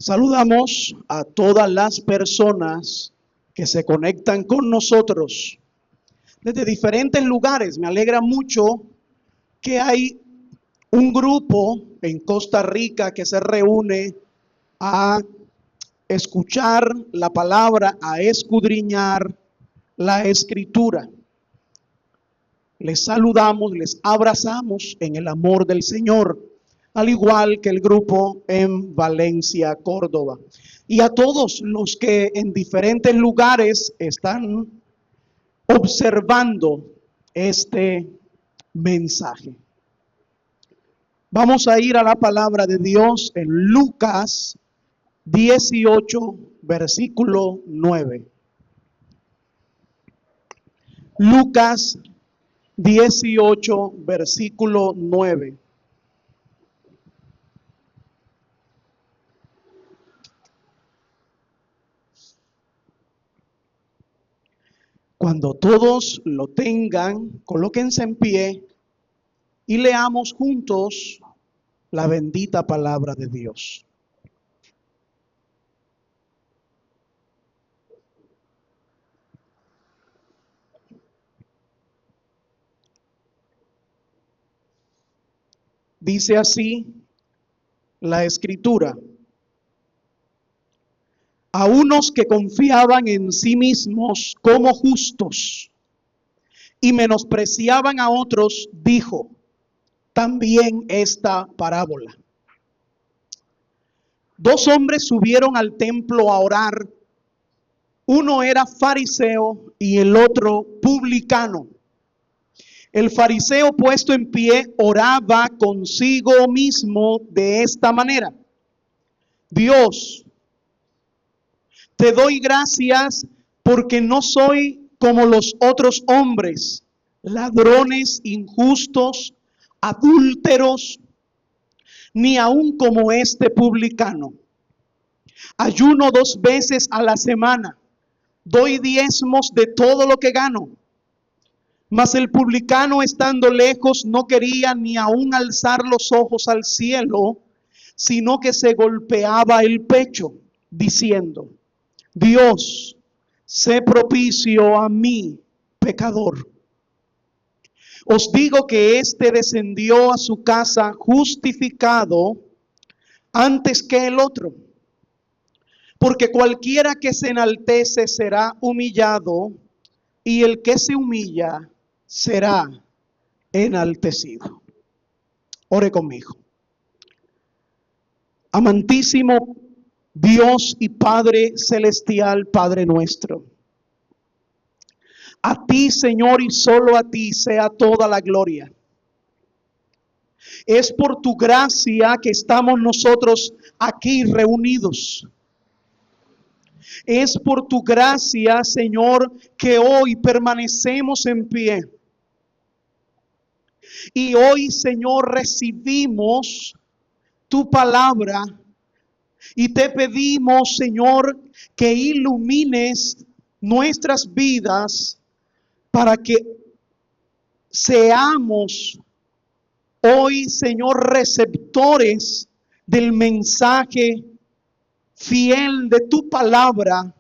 Saludamos a todas las personas que se conectan con nosotros desde diferentes lugares. Me alegra mucho que hay un grupo en Costa Rica que se reúne a escuchar la palabra, a escudriñar la Escritura. Les saludamos, les abrazamos en el amor del Señor, al igual que el grupo en Valencia, Córdoba. Y a todos los que en diferentes lugares están observando este mensaje. Vamos a ir a la palabra de Dios en Lucas 18, versículo 9. Lucas 18, versículo 9. Cuando todos lo tengan, colóquense en pie y leamos juntos la bendita palabra de Dios. Dice así la Escritura: a unos que confiaban en sí mismos como justos y menospreciaban a otros, dijo también esta parábola. Dos hombres subieron al templo a orar. Uno era fariseo y el otro publicano. El fariseo, puesto en pie, oraba consigo mismo de esta manera: Dios, te doy gracias porque no soy como los otros hombres, ladrones, injustos, adúlteros, ni aun como este publicano. Ayuno 2 veces a la semana, doy diezmos de todo lo que gano. Mas el publicano, estando lejos, no quería ni aun alzar los ojos al cielo, sino que se golpeaba el pecho, diciendo: Dios, sé propicio a mí, pecador. Os digo que éste descendió a su casa justificado antes que el otro. Porque cualquiera que se enaltece será humillado, y el que se humilla será enaltecido. Ore conmigo. Amantísimo Dios y Padre celestial, Padre nuestro, a ti, Señor, y solo a ti sea toda la gloria. Es por tu gracia que estamos nosotros aquí reunidos. Es por tu gracia, Señor, que hoy permanecemos en pie. Y hoy, Señor, recibimos tu palabra y te pedimos, Señor, que ilumines nuestras vidas para que seamos hoy, Señor, receptores del mensaje fiel de tu palabra,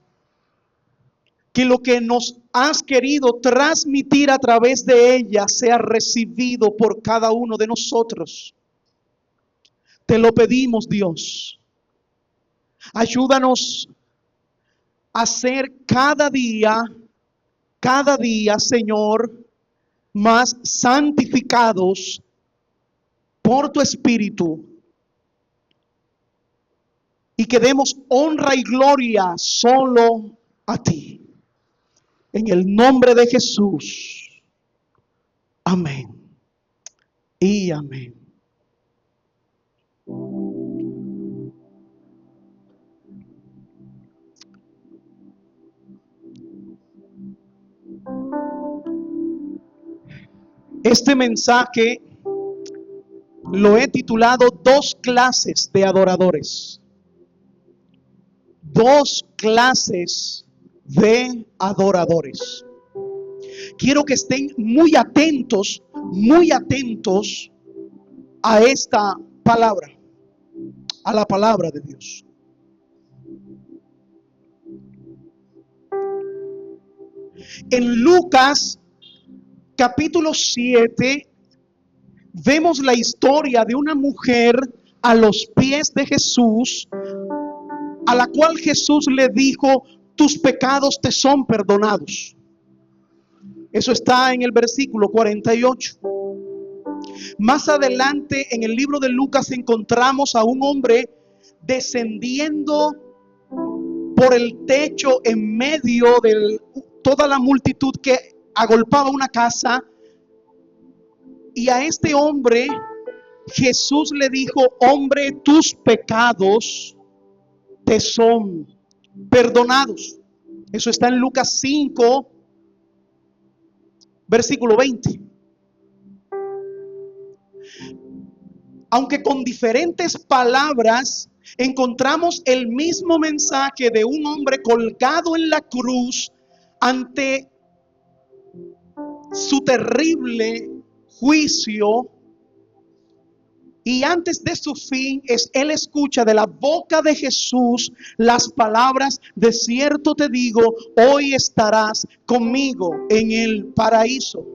que lo que nos has querido transmitir a través de ella sea recibido por cada uno de nosotros. Te lo pedimos, Dios. Ayúdanos a ser cada día, Señor, más santificados por tu Espíritu, y que demos honra y gloria solo a ti. En el nombre de Jesús. Amén y amén. Este mensaje lo he titulado 2 clases de adoradores. 2 clases de adoradores. Quiero que estén muy atentos a esta palabra, a la palabra de Dios. En Lucas capítulo 7 vemos la historia de una mujer a los pies de Jesús, a la cual Jesús le dijo: tus pecados te son perdonados. Eso está en el versículo 48. Más adelante en el libro de Lucas encontramos a un hombre descendiendo por el techo en medio de toda la multitud que agolpaba una casa, y a este hombre Jesús le dijo: hombre, tus pecados te son perdonados. Eso está en Lucas 5, versículo 20. Aunque con diferentes palabras, encontramos el mismo mensaje de un hombre colgado en la cruz ante su terrible juicio. Y antes de su fin, él escucha de la boca de Jesús las palabras: de cierto te digo, hoy estarás conmigo en el paraíso.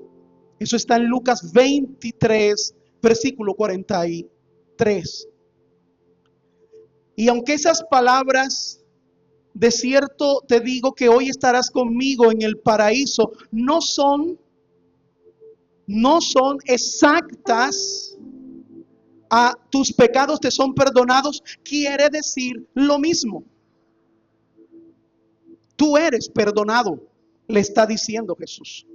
Eso está en Lucas 23, versículo 43. Y aunque esas palabras, de cierto te digo que hoy estarás conmigo en el paraíso, no son exactas a tus pecados te son perdonados, quiere decir lo mismo. Tú eres perdonado, le está diciendo Jesús.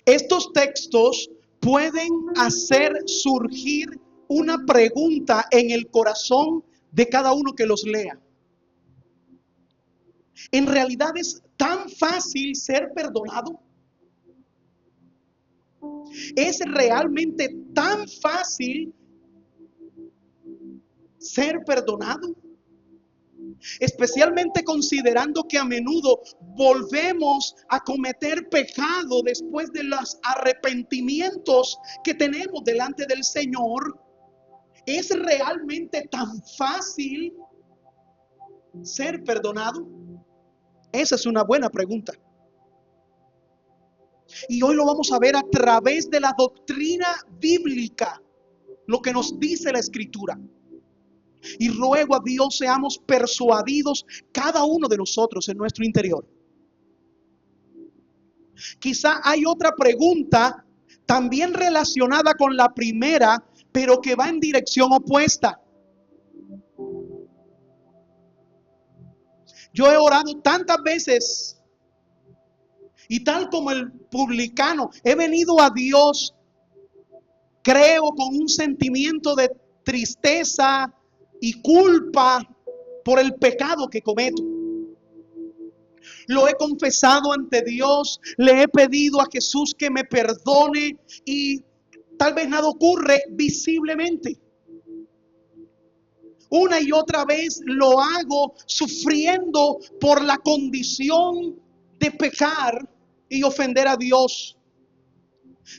Estos textos pueden hacer surgir una pregunta en el corazón de cada uno que los lea. ¿En realidad es tan fácil ser perdonado? ¿Es realmente tan fácil ser perdonado? Especialmente considerando que a menudo volvemos a cometer pecado después de los arrepentimientos que tenemos delante del Señor. ¿Es realmente tan fácil ser perdonado? Esa es una buena pregunta. Y hoy lo vamos a ver a través de la doctrina bíblica, lo que nos dice la Escritura. Y ruego a Dios seamos persuadidos cada uno de nosotros en nuestro interior. Quizá hay otra pregunta también relacionada con la primera, pero que va en dirección opuesta. Yo he orado tantas veces y tal como el publicano, he venido a Dios, creo, con un sentimiento de tristeza y culpa por el pecado que cometo. Lo he confesado ante Dios, le he pedido a Jesús que me perdone y tal vez nada ocurre visiblemente. Una y otra vez lo hago sufriendo por la condición de pecar y ofender a Dios.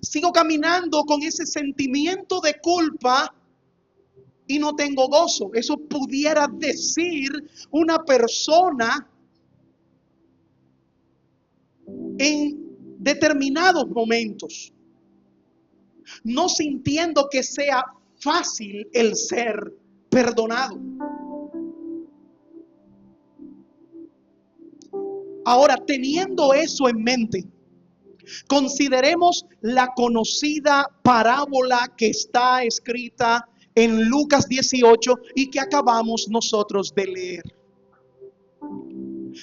Sigo caminando con ese sentimiento de culpa y no tengo gozo. Eso pudiera decir una persona en determinados momentos, no sintiendo que sea fácil el ser perdonado. Ahora, teniendo eso en mente, consideremos la conocida parábola que está escrita en Lucas 18 y que acabamos nosotros de leer,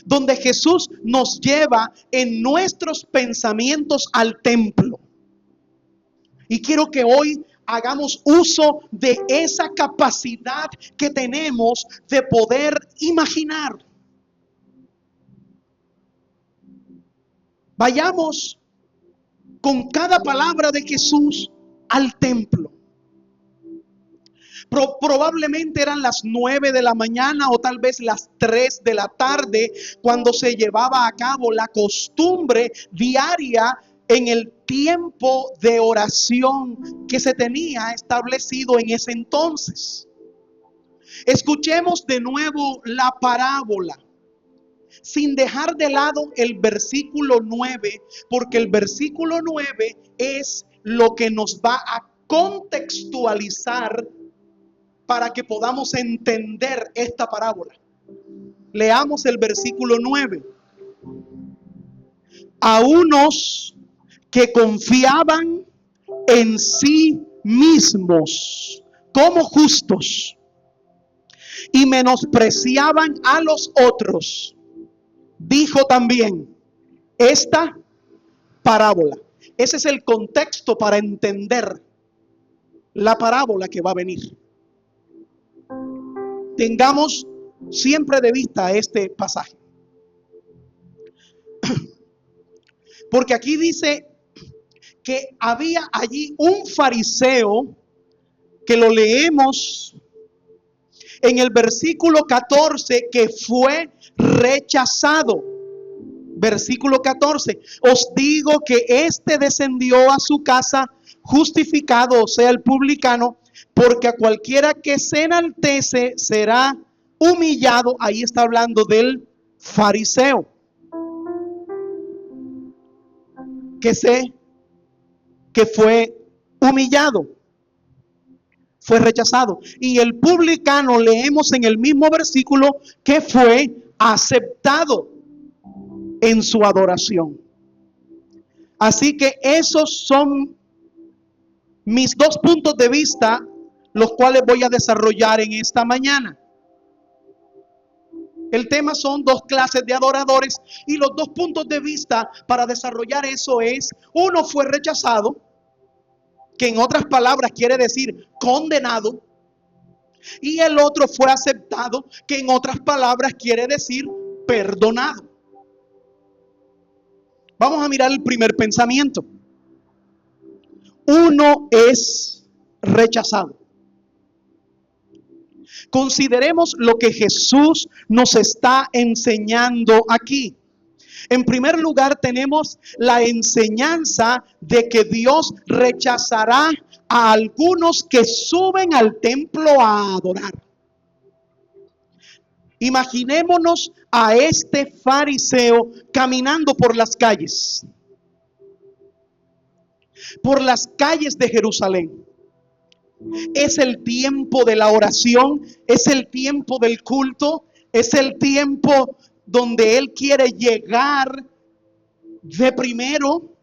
donde Jesús nos lleva en nuestros pensamientos al templo. Y quiero que hoy hagamos uso de esa capacidad que tenemos de poder imaginar. Vayamos con cada palabra de Jesús al templo. Probablemente eran las 9 de la mañana o tal vez las 3 de la tarde cuando se llevaba a cabo la costumbre diaria en el tiempo de oración que se tenía establecido en ese entonces. Escuchemos de nuevo la parábola. sin dejar de lado el versículo 9, porque el versículo 9 es lo que nos va a contextualizar para que podamos entender esta parábola. Leamos el versículo 9. A unos que confiaban en sí mismos como justos y menospreciaban a los otros, dijo también esta parábola. Ese es el contexto para entender la parábola que va a venir. Tengamos siempre de vista este pasaje. Porque aquí dice que había allí un fariseo, que lo leemos en el versículo 14, que fue rechazado. Versículo 14. Os digo que éste descendió a su casa justificado, o sea, el publicano, porque a cualquiera que se enaltece será humillado. Ahí está hablando del fariseo que fue humillado, fue rechazado. Y el publicano, leemos en el mismo versículo, que fue aceptado en su adoración. Así que esos son mis dos puntos de vista, los cuales voy a desarrollar en esta mañana. El tema son dos clases de adoradores, y los dos puntos de vista para desarrollar eso es: uno fue rechazado, que en otras palabras quiere decir condenado, y el otro fue aceptado, que en otras palabras quiere decir perdonado. Vamos a mirar el primer pensamiento. Uno es rechazado. Consideremos lo que Jesús nos está enseñando aquí. En primer lugar, tenemos la enseñanza de que Dios rechazará a algunos que suben al templo a adorar. Imaginémonos a este fariseo caminando por las calles de Jerusalén. Es el tiempo de la oración, es el tiempo del culto, es el tiempo donde él quiere llegar de primero.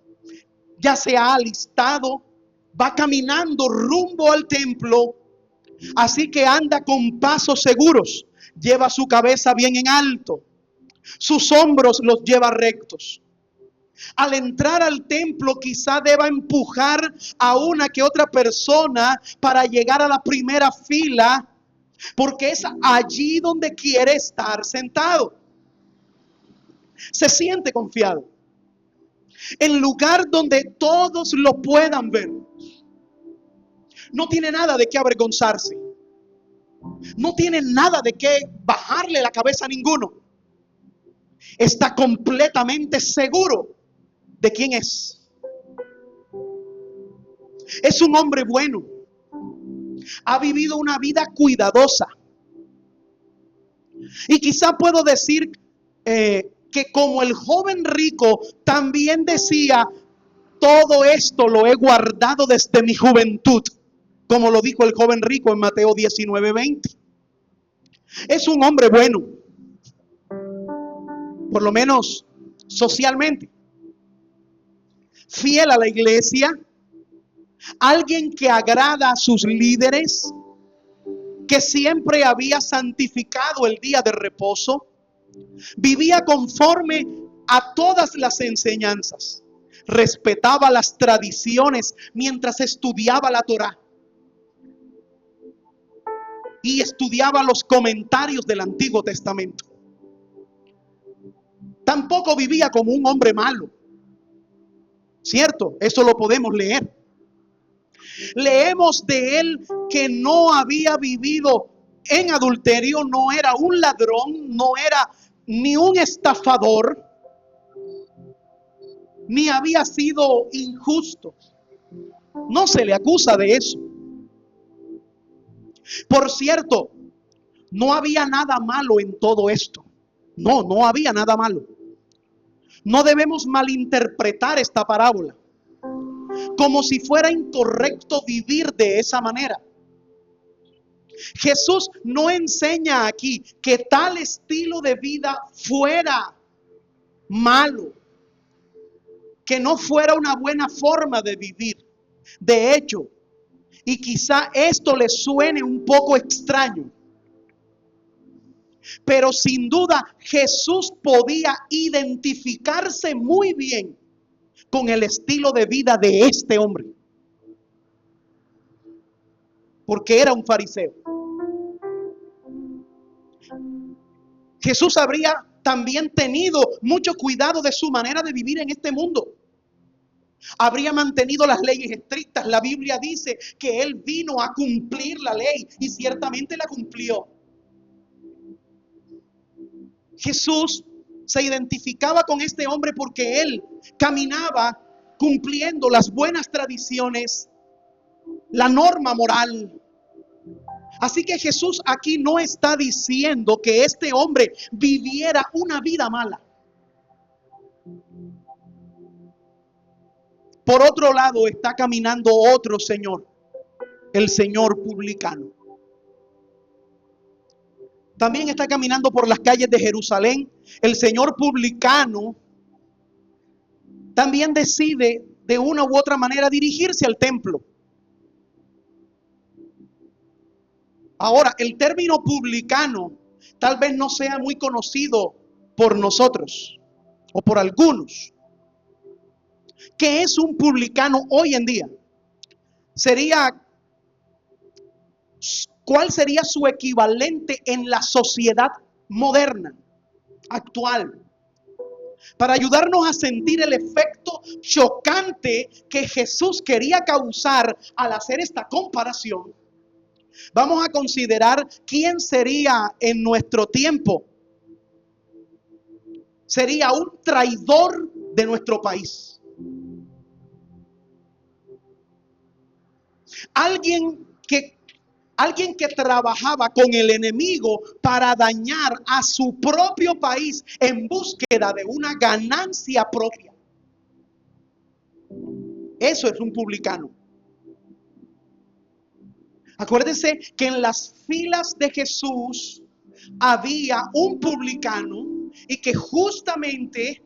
Ya se ha alistado, va caminando rumbo al templo, así que anda con pasos seguros, lleva su cabeza bien en alto, sus hombros los lleva rectos. Al entrar al templo, quizá deba empujar a una que otra persona para llegar a la primera fila, porque es allí donde quiere estar sentado. Se siente confiado, en lugar donde todos lo puedan ver. No tiene nada de qué avergonzarse, no tiene nada de qué bajarle la cabeza a ninguno. Está completamente seguro de quién es. Es un hombre bueno. Ha vivido una vida cuidadosa. Y quizá puedo decir que como el joven rico también decía: todo esto lo he guardado desde mi juventud, como lo dijo el joven rico en Mateo 19:20. Es un hombre bueno, por lo menos socialmente, fiel a la iglesia, alguien que agrada a sus líderes, que siempre había santificado el día de reposo, vivía conforme a todas las enseñanzas, respetaba las tradiciones mientras estudiaba la Torá y estudiaba los comentarios del Antiguo Testamento. Tampoco vivía como un hombre malo, ¿cierto? Eso lo podemos leer. Leemos de él que no había vivido en adulterio, no era un ladrón, no era ni un estafador, ni había sido injusto. No se le acusa de eso. Por cierto, no había nada malo en todo esto. No, no había nada malo. No debemos malinterpretar esta parábola como si fuera incorrecto vivir de esa manera. Jesús no enseña aquí que tal estilo de vida fuera malo, que no fuera una buena forma de vivir. De hecho, y quizá esto le suene un poco extraño, pero sin duda Jesús podía identificarse muy bien con el estilo de vida de este hombre, porque era un fariseo. Jesús habría también tenido mucho cuidado de su manera de vivir en este mundo. Habría mantenido las leyes estrictas. La Biblia dice que Él vino a cumplir la ley y ciertamente la cumplió. Jesús se identificaba con este hombre porque Él caminaba cumpliendo las buenas tradiciones, la norma moral. Así que Jesús aquí no está diciendo que este hombre viviera una vida mala. Por otro lado, está caminando otro señor, el señor publicano. También está caminando por las calles de Jerusalén. El señor publicano también decide de una u otra manera dirigirse al templo. Ahora, el término publicano tal vez no sea muy conocido por nosotros o por algunos. ¿Qué es un publicano hoy en día? ¿Cuál sería su equivalente en la sociedad moderna, actual? Para ayudarnos a sentir el efecto chocante que Jesús quería causar al hacer esta comparación, vamos a considerar quién sería en nuestro tiempo. Sería un traidor de nuestro país. Alguien que trabajaba con el enemigo para dañar a su propio país en búsqueda de una ganancia propia. Eso es un publicano. Acuérdense que en las filas de Jesús había un publicano y que justamente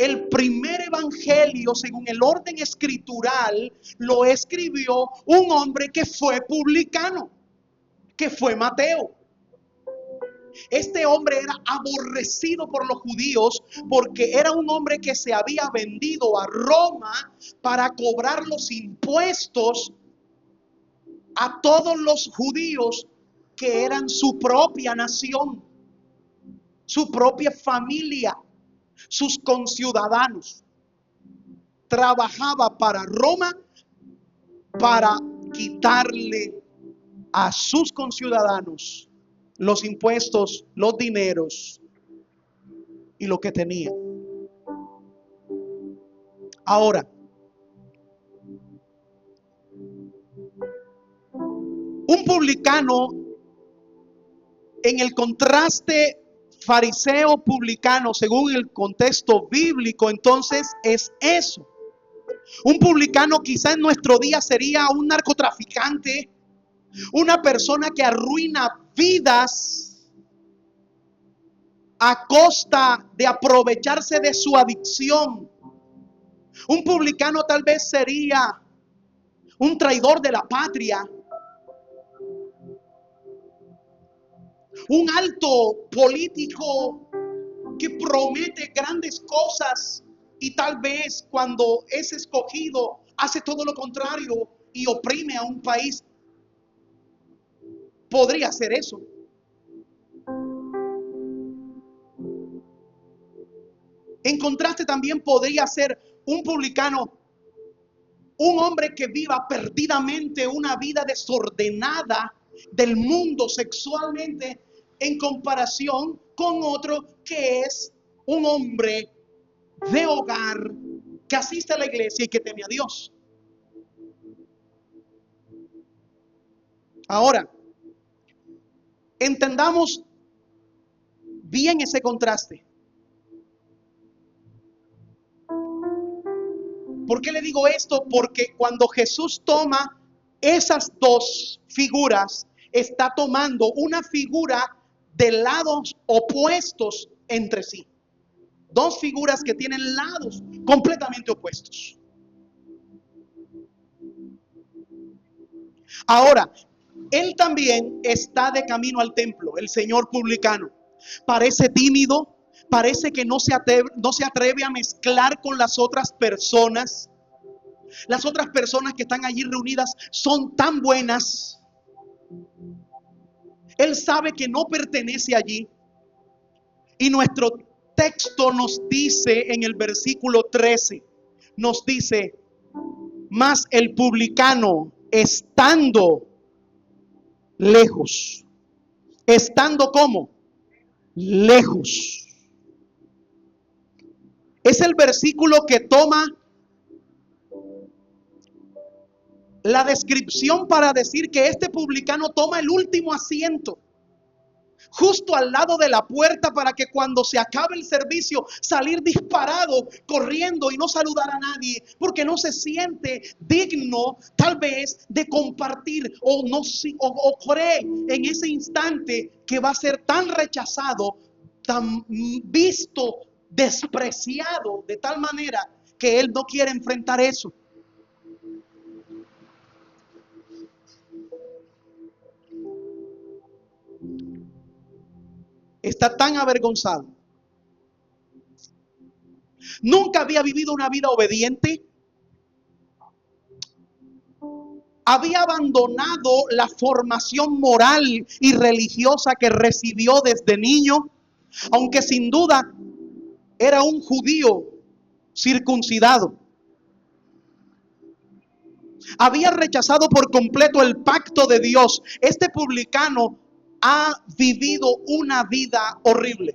el primer evangelio, según el orden escritural, lo escribió un hombre que fue publicano, que fue Mateo. Este hombre era aborrecido por los judíos porque era un hombre que se había vendido a Roma para cobrar los impuestos a todos los judíos que eran su propia nación, su propia familia, sus conciudadanos. Trabajaba para Roma para quitarle a sus conciudadanos los impuestos, los dineros y lo que tenía. Ahora, un publicano, en el contraste fariseo publicano, según el contexto bíblico, entonces es eso. Un publicano quizá en nuestro día sería un narcotraficante, una persona que arruina vidas a costa de aprovecharse de su adicción. Un publicano tal vez sería un traidor de la patria, un alto político que promete grandes cosas y tal vez cuando es escogido hace todo lo contrario y oprime a un país. Podría ser eso. En contraste también podría ser un publicano, un hombre que viva perdidamente una vida desordenada del mundo sexualmente en comparación con otro que es un hombre de hogar que asiste a la iglesia y que teme a Dios. Ahora, entendamos bien ese contraste. ¿Por qué le digo esto? Porque cuando Jesús toma esas dos figuras, está tomando una figura de lados opuestos entre sí. Dos figuras que tienen lados completamente opuestos. Ahora, él también está de camino al templo, el señor publicano. Parece tímido, parece que no se atreve a mezclar con las otras personas. Las otras personas que están allí reunidas son tan buenas. Él sabe que no pertenece allí. Y nuestro texto nos dice en el versículo 13, nos dice, mas el publicano estando lejos. ¿Estando cómo? Lejos. Es el versículo que toma la descripción para decir que este publicano toma el último asiento, justo al lado de la puerta, para que cuando se acabe el servicio salir disparado, corriendo y no saludar a nadie, porque no se siente digno tal vez de compartir o cree en ese instante que va a ser tan rechazado, tan visto, despreciado, de tal manera que él no quiere enfrentar eso. Está tan avergonzado. Nunca había vivido una vida obediente. Había abandonado la formación moral y religiosa que recibió desde niño, aunque sin duda era un judío circuncidado. Había rechazado por completo el pacto de Dios. Este publicano ha vivido una vida horrible.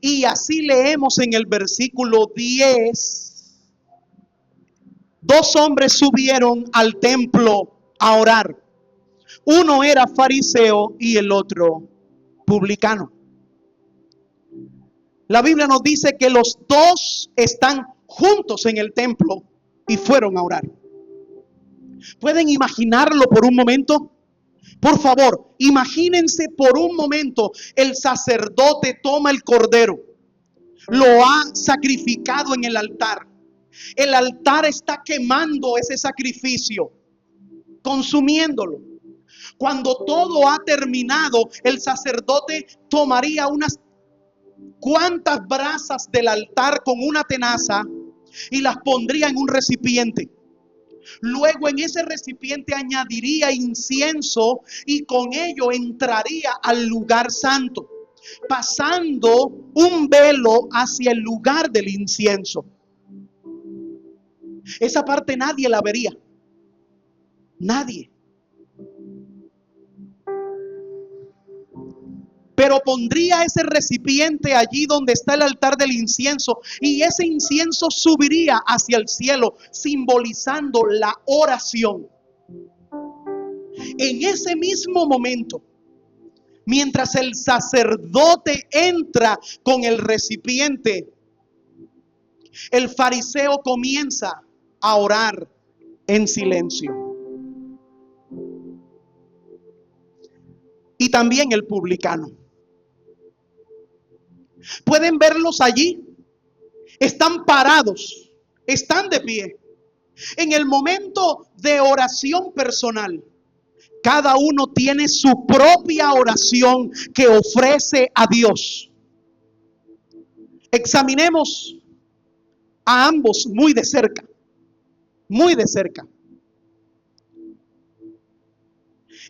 Y así leemos en el versículo 10. Dos hombres subieron al templo a orar. Uno era fariseo y el otro publicano. La Biblia nos dice que los dos están juntos en el templo y fueron a orar. ¿Pueden imaginarlo por un momento? Por favor, imagínense por un momento, el sacerdote toma el cordero, lo ha sacrificado en el altar. El altar está quemando ese sacrificio, consumiéndolo. Cuando todo ha terminado, el sacerdote tomaría unas cuantas brasas del altar con una tenaza y las pondría en un recipiente. Luego en ese recipiente añadiría incienso y con ello entraría al lugar santo, pasando un velo hacia el lugar del incienso. Esa parte nadie la vería. Nadie. Pero pondría ese recipiente allí donde está el altar del incienso, y ese incienso subiría hacia el cielo, simbolizando la oración. En ese mismo momento, mientras el sacerdote entra con el recipiente, el fariseo comienza a orar en silencio. Y también el publicano. Pueden verlos allí. Están parados, están de pie. En el momento de oración personal, cada uno tiene su propia oración que ofrece a Dios. Examinemos a ambos muy de cerca, muy de cerca.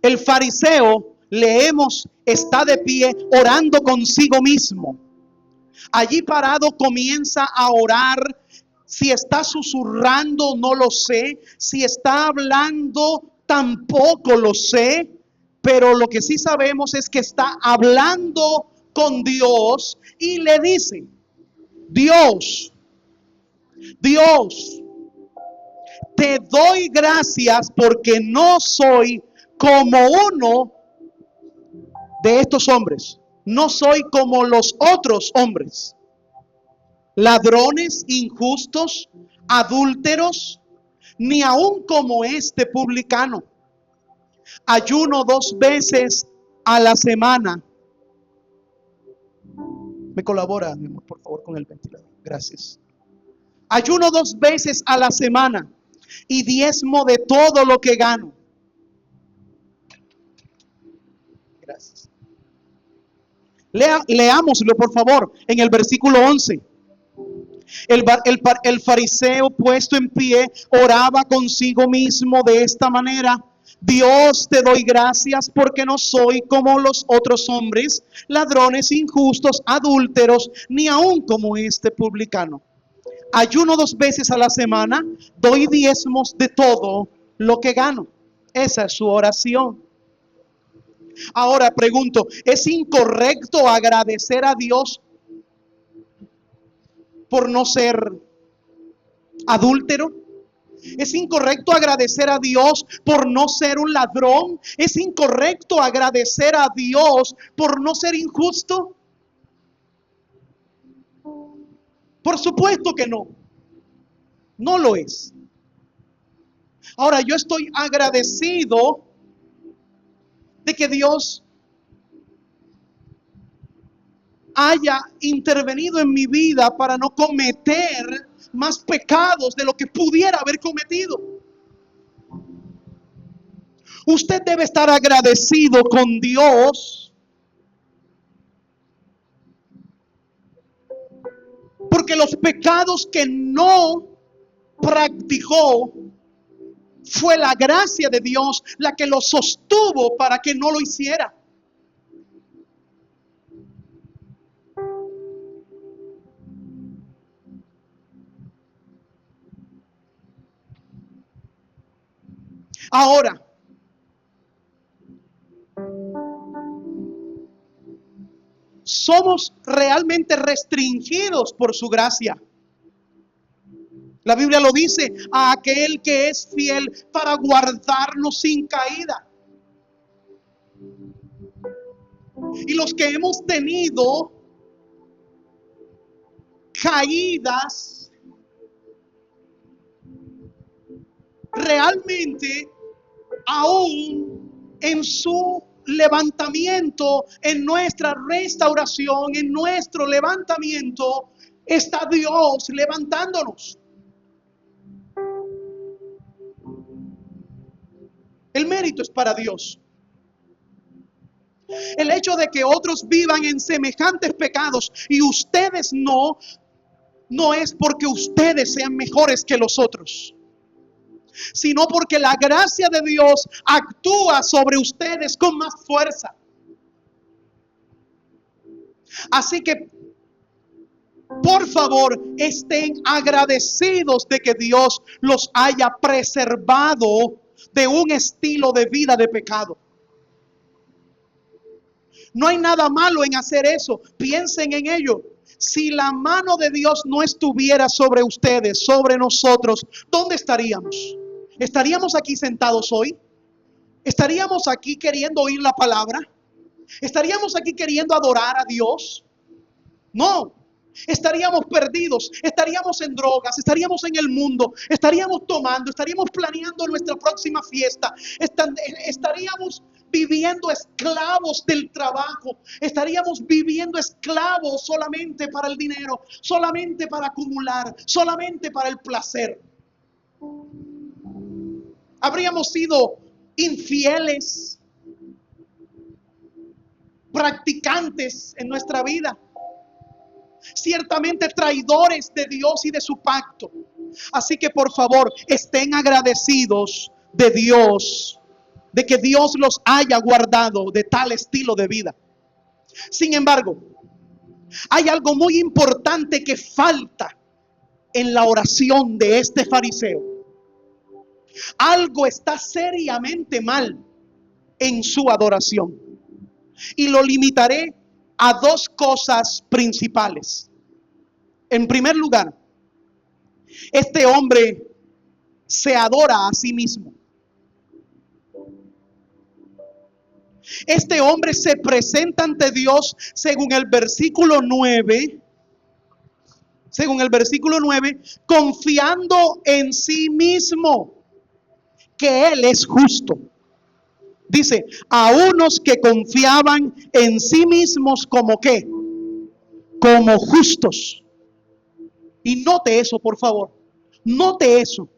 El fariseo, leemos, está de pie orando consigo mismo. Allí parado comienza a orar. Si está susurrando, no lo sé. Si está hablando, tampoco lo sé. Pero lo que sí sabemos es que está hablando con Dios y le dice: Dios, te doy gracias porque no soy como uno de estos hombres. no soy como los otros hombres, ladrones, injustos, adúlteros, ni aun como este publicano. Ayuno 2 veces a la semana. Me colabora, mi amor, por favor, con el ventilador. Gracias. Ayuno 2 veces a la semana y diezmo de todo lo que gano. Gracias. Leámoslo, por favor, en el versículo 11. El fariseo, puesto en pie, oraba consigo mismo de esta manera: Dios, te doy gracias porque no soy como los otros hombres, ladrones, injustos, adúlteros, ni aun como este publicano. Ayuno 2 veces a la semana, doy diezmos de todo lo que gano. Esa es su oración. Ahora pregunto, ¿es incorrecto agradecer a Dios por no ser adúltero? ¿Es incorrecto agradecer a Dios por no ser un ladrón? ¿Es incorrecto agradecer a Dios por no ser injusto? Por supuesto que no. No lo es. Ahora, yo estoy agradecido de que Dios haya intervenido en mi vida para no cometer más pecados de lo que pudiera haber cometido. Usted debe estar agradecido con Dios porque los pecados que no practicó, fue la gracia de Dios la que lo sostuvo para que no lo hiciera. Ahora, somos realmente restringidos por su gracia. La Biblia lo dice: a aquel que es fiel para guardarnos sin caída. Y los que hemos tenido caídas, realmente aún en su levantamiento, en nuestra restauración, en nuestro levantamiento, está Dios levantándonos. El mérito es para Dios. El hecho de que otros vivan en semejantes pecados y ustedes no, no es porque ustedes sean mejores que los otros, sino porque la gracia de Dios actúa sobre ustedes con más fuerza. Así que, por favor, estén agradecidos de que Dios los haya preservado de un estilo de vida de pecado. No hay nada malo en hacer eso. Piensen en ello. Si la mano de Dios no estuviera sobre ustedes, sobre nosotros, ¿dónde estaríamos? ¿Estaríamos aquí sentados hoy? ¿Estaríamos aquí queriendo oír la palabra? ¿Estaríamos aquí queriendo adorar a Dios? No. Estaríamos perdidos, estaríamos en drogas, estaríamos en el mundo, estaríamos tomando, estaríamos planeando nuestra próxima fiesta, estaríamos viviendo esclavos del trabajo, estaríamos viviendo esclavos solamente para el dinero, solamente para acumular, solamente para el placer. Habríamos sido infieles, practicantes en nuestra vida, ciertamente traidores de Dios y de su pacto. Así que por favor, estén agradecidos de Dios, de que Dios los haya guardado de tal estilo de vida. Sin embargo, hay algo muy importante que falta en la oración de este fariseo. Algo está seriamente mal en su adoración. Y lo limitaré a dos cosas principales. En primer lugar, este hombre se adora a sí mismo. Este hombre se presenta ante Dios según el versículo 9, confiando en sí mismo que Él es justo. Dice, a unos que confiaban en sí mismos como ¿qué? Como justos. Y note eso, por favor. Note eso.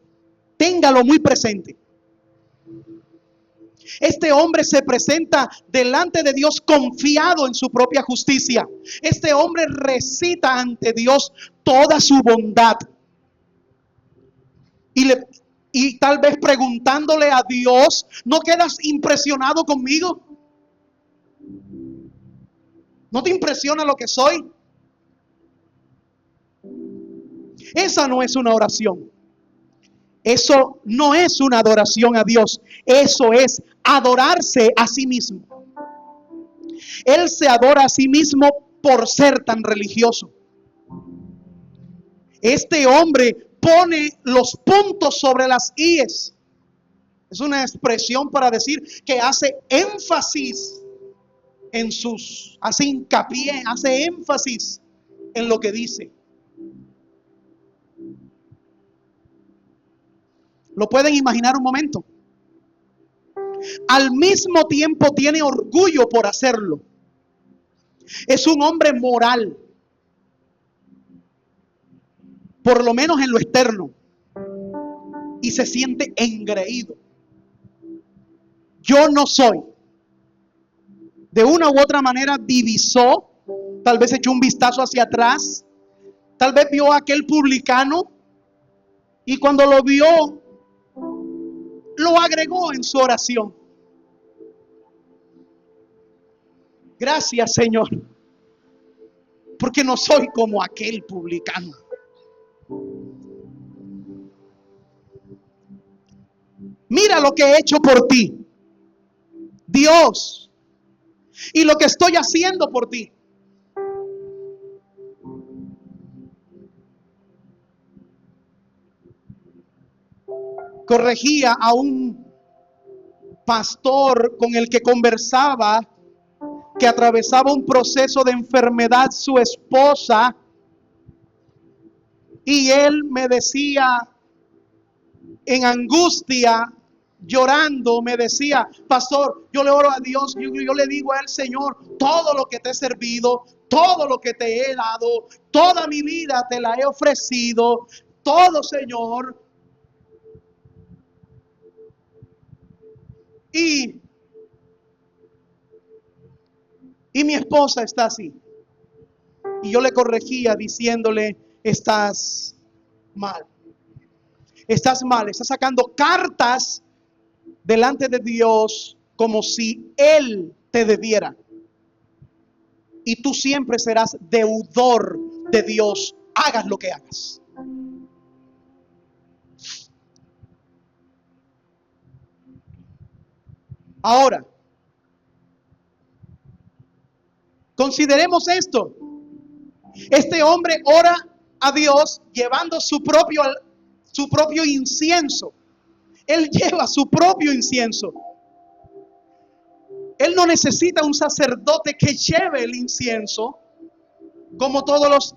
Téngalo muy presente. Este hombre se presenta delante de Dios confiado en su propia justicia. Este hombre recita ante Dios toda su bondad. Y tal vez preguntándole a Dios, ¿no quedas impresionado conmigo? ¿No te impresiona lo que soy? Esa no es una oración. Eso no es una adoración a Dios. Eso es adorarse a sí mismo. Él se adora a sí mismo por ser tan religioso. Este hombre pone los puntos sobre las íes. Es una expresión para decir que hace énfasis hace hincapié, hace énfasis en lo que dice. ¿Lo pueden imaginar un momento? Al mismo tiempo tiene orgullo por hacerlo. Es un hombre moral, por lo menos en lo externo, y se siente engreído. Yo no soy. De una u otra manera divisó, tal vez echó un vistazo hacia atrás, tal vez vio a aquel publicano y cuando lo vio, lo agregó en su oración. Gracias, Señor, porque no soy como aquel publicano. Mira lo que he hecho por ti, Dios, y lo que estoy haciendo por ti. Corregía a un pastor con el que conversaba, que atravesaba un proceso de enfermedad su esposa, y él me decía en angustia, llorando, me decía: pastor, yo le oro a Dios, yo le digo a él: Señor, todo lo que te he servido, todo lo que te he dado, toda mi vida te la he ofrecido, todo, Señor. Y mi esposa está así. Y yo le corregía diciéndole: estás mal. Estás mal, estás sacando cartas delante de Dios como si Él te debiera. Y tú siempre serás deudor de Dios, hagas lo que hagas. Ahora, consideremos esto. Este hombre ora a Dios llevando su propio incienso. Él lleva su propio incienso. Él no necesita un sacerdote que lleve el incienso, como todos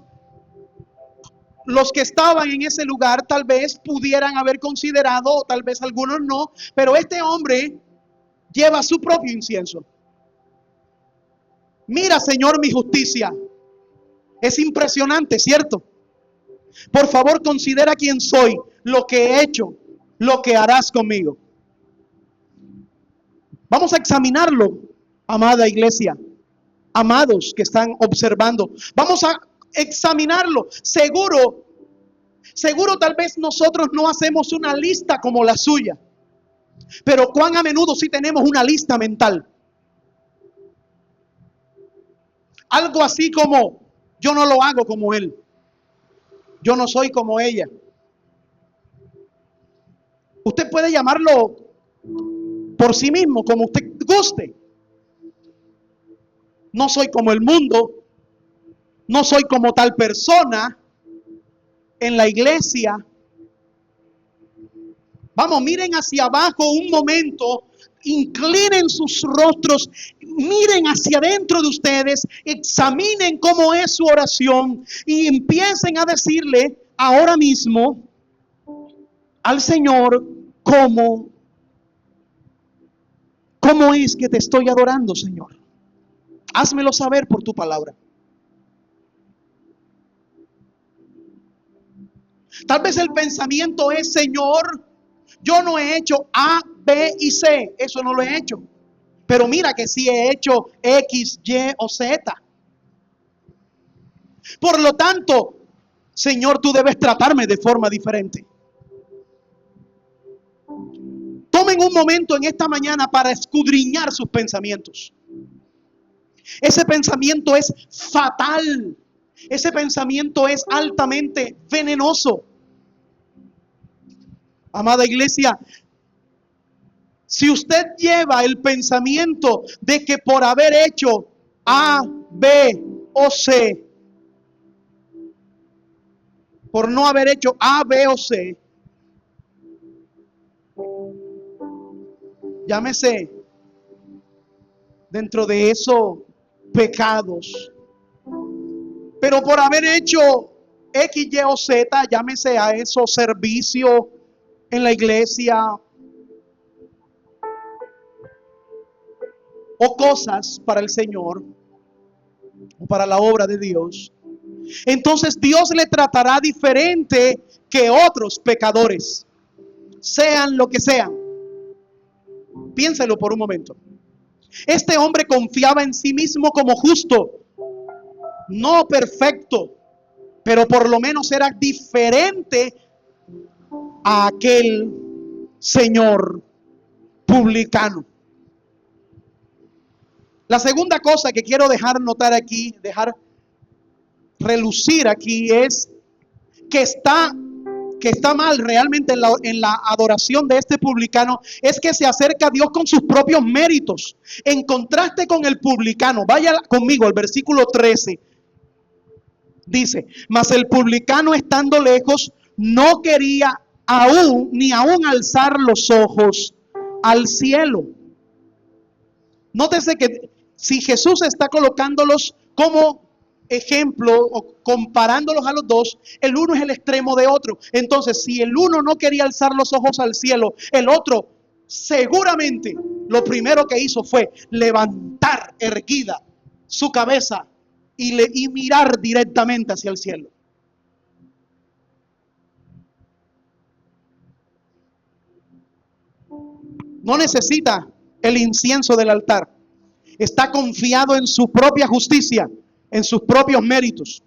los que estaban en ese lugar tal vez pudieran haber considerado, o tal vez algunos no, pero este hombre lleva su propio incienso. Mira, Señor, mi justicia. Es impresionante, ¿cierto? Por favor, considera quién soy, lo que he hecho, lo que harás conmigo. Vamos a examinarlo, amada iglesia, amados que están observando. Vamos a examinarlo. Seguro tal vez nosotros no hacemos una lista como la suya, pero cuán a menudo sí tenemos una lista mental. Algo así como: yo no lo hago como él, yo no soy como ella. Usted puede llamarlo por sí mismo, como usted guste. No soy como el mundo, no soy como tal persona en la iglesia. Vamos, miren hacia abajo un momento inclinen sus rostros, miren hacia adentro de ustedes, examinen cómo es su oración y empiecen a decirle ahora mismo al Señor cómo es que te estoy adorando, Señor. Házmelo saber por tu palabra. Tal vez el pensamiento es, Señor, yo no he hecho A, B y C. Eso no lo he hecho. Pero mira que sí he hecho X, Y o Z. Por lo tanto, Señor, tú debes tratarme de forma diferente. Tomen un momento en esta mañana para escudriñar sus pensamientos. Ese pensamiento es fatal. Ese pensamiento es altamente venenoso. Amada iglesia, si usted lleva el pensamiento de que por haber hecho A, B o C, por no haber hecho A, B o C, llámese dentro de esos pecados, pero por haber hecho X, Y o Z, llámese a esos servicios en la iglesia o cosas para el Señor o para la obra de Dios, entonces Dios le tratará diferente que otros pecadores, sean lo que sean. Piénselo por un momento. Este hombre confiaba en sí mismo como justo, no perfecto, pero por lo menos era diferente a aquel señor publicano. La segunda cosa que quiero dejar notar aquí, dejar relucir aquí, es que está mal realmente en la adoración de este publicano, es que se acerca a Dios con sus propios méritos. En contraste con el publicano, vaya conmigo al versículo 13. Dice, mas el publicano estando lejos no quería ni aún alzar los ojos al cielo. Nótese que si Jesús está colocándolos como ejemplo o comparándolos a los dos, el uno es el extremo de otro. Entonces, si el uno no quería alzar los ojos al cielo, el otro seguramente lo primero que hizo fue levantar erguida su cabeza y mirar directamente hacia el cielo. No necesita el incienso del altar. Está confiado en su propia justicia, en sus propios méritos.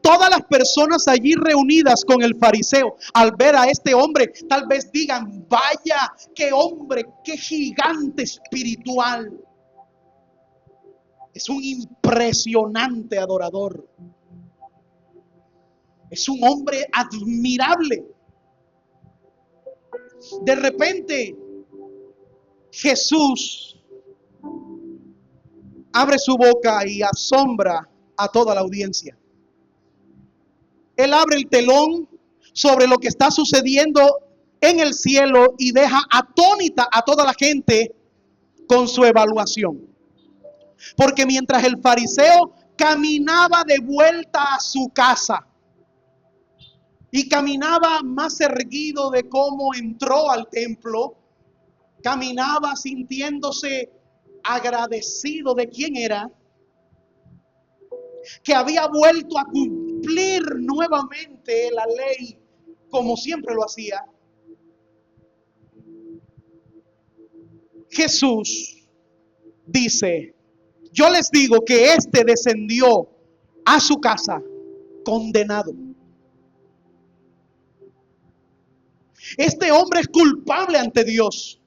Todas las personas allí reunidas con el fariseo, al ver a este hombre, tal vez digan, vaya, qué hombre, qué gigante espiritual. Es un impresionante adorador. Es un hombre admirable. De repente, Jesús abre su boca y asombra a toda la audiencia. Él abre el telón sobre lo que está sucediendo en el cielo y deja atónita a toda la gente con su evaluación. Porque mientras el fariseo caminaba de vuelta a su casa y caminaba más erguido de cómo entró al templo, caminaba sintiéndose agradecido de quién era, que había vuelto a cumplir nuevamente la ley como siempre lo hacía. Jesús dice, yo les digo que este descendió a su casa condenado. Este hombre es culpable ante Dios.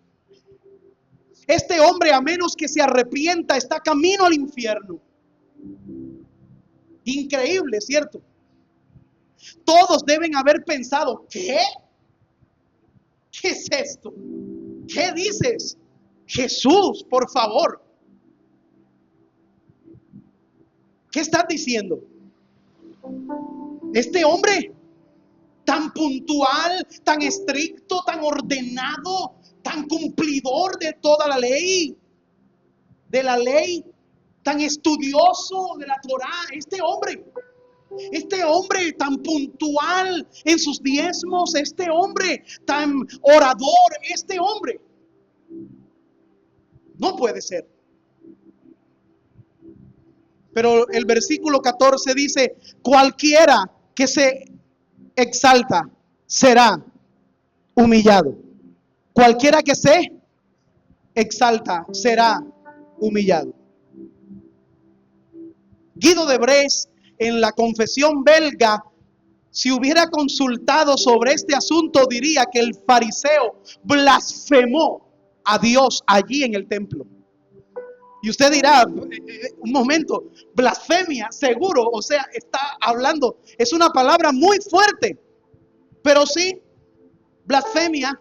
Este hombre, a menos que se arrepienta, está camino al infierno. Increíble, ¿cierto? Todos deben haber pensado, ¿qué? ¿Qué es esto? ¿Qué dices? Jesús, por favor. ¿Qué estás diciendo? Este hombre tan puntual, tan estricto, tan ordenado, tan cumplidor de toda la ley, de la ley, tan estudioso de la Torá, este hombre tan puntual en sus diezmos, este hombre tan orador, este hombre, no puede ser. Pero el versículo 14 dice, cualquiera que se exalta será humillado. Cualquiera que se exalta será humillado. Guido de Bresse, en la Confesión belga, si hubiera consultado sobre este asunto, diría que el fariseo blasfemó a Dios allí en el templo. Y usted dirá, un momento, blasfemia, seguro, o sea, está hablando, es una palabra muy fuerte, pero sí, blasfemia,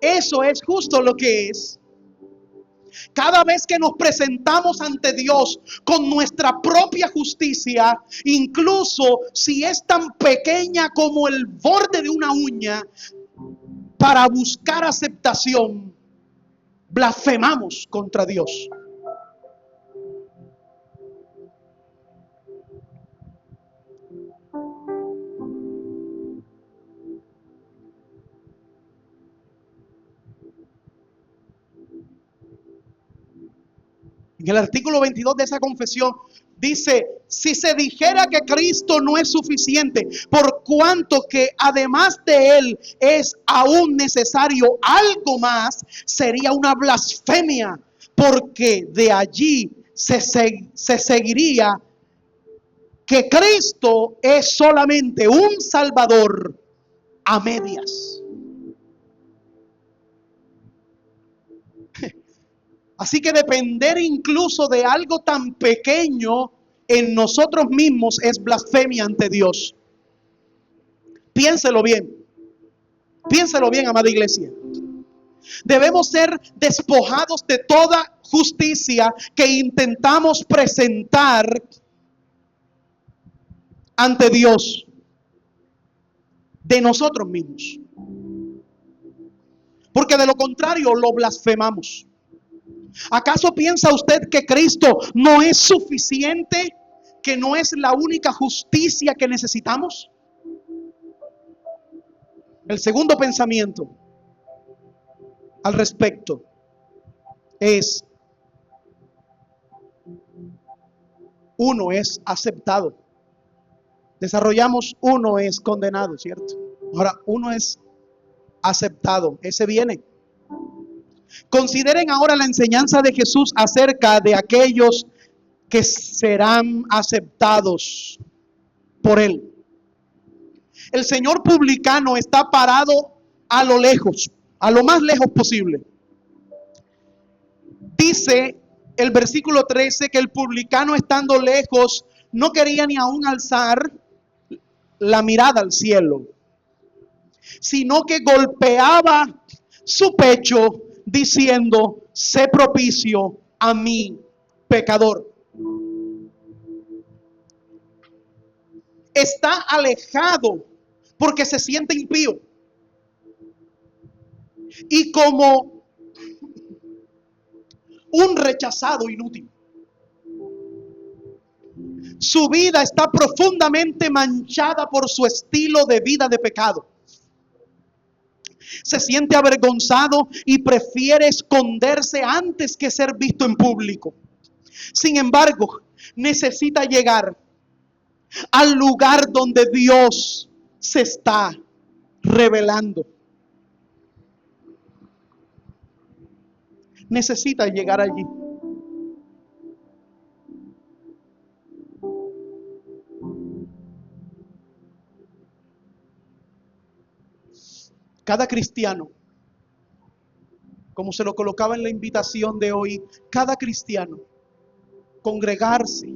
eso es justo lo que es. Cada vez que nos presentamos ante Dios con nuestra propia justicia, incluso si es tan pequeña como el borde de una uña, para buscar aceptación, blasfemamos contra Dios. En el artículo 22 de esa confesión dice, si se dijera que Cristo no es suficiente, por cuanto que además de Él es aún necesario algo más, sería una blasfemia, porque de allí se seguiría que Cristo es solamente un Salvador a medias. Así que depender incluso de algo tan pequeño en nosotros mismos es blasfemia ante Dios. Piénselo bien, amada iglesia. Debemos ser despojados de toda justicia que intentamos presentar ante Dios, de nosotros mismos. Porque de lo contrario lo blasfemamos. ¿Acaso piensa usted que Cristo no es suficiente? ¿Que no es la única justicia que necesitamos? El segundo pensamiento al respecto es: uno es aceptado. Desarrollamos uno es condenado, ¿cierto? Ahora, uno es aceptado. Ese viene. Consideren ahora la enseñanza de Jesús acerca de aquellos que serán aceptados por Él. El señor publicano está parado a lo lejos, a lo más lejos posible. Dice el versículo 13 que el publicano, estando lejos, no quería ni aún alzar la mirada al cielo, sino que golpeaba su pecho diciendo: sé propicio a mí, pecador. Está alejado porque se siente impío. Y como un rechazado inútil. Su vida está profundamente manchada por su estilo de vida de pecado. Se siente avergonzado y prefiere esconderse antes que ser visto en público. Sin embargo, necesita llegar al lugar donde Dios se está revelando. Necesita llegar allí. Cada cristiano, como se lo colocaba en la invitación de hoy, cada cristiano, congregarse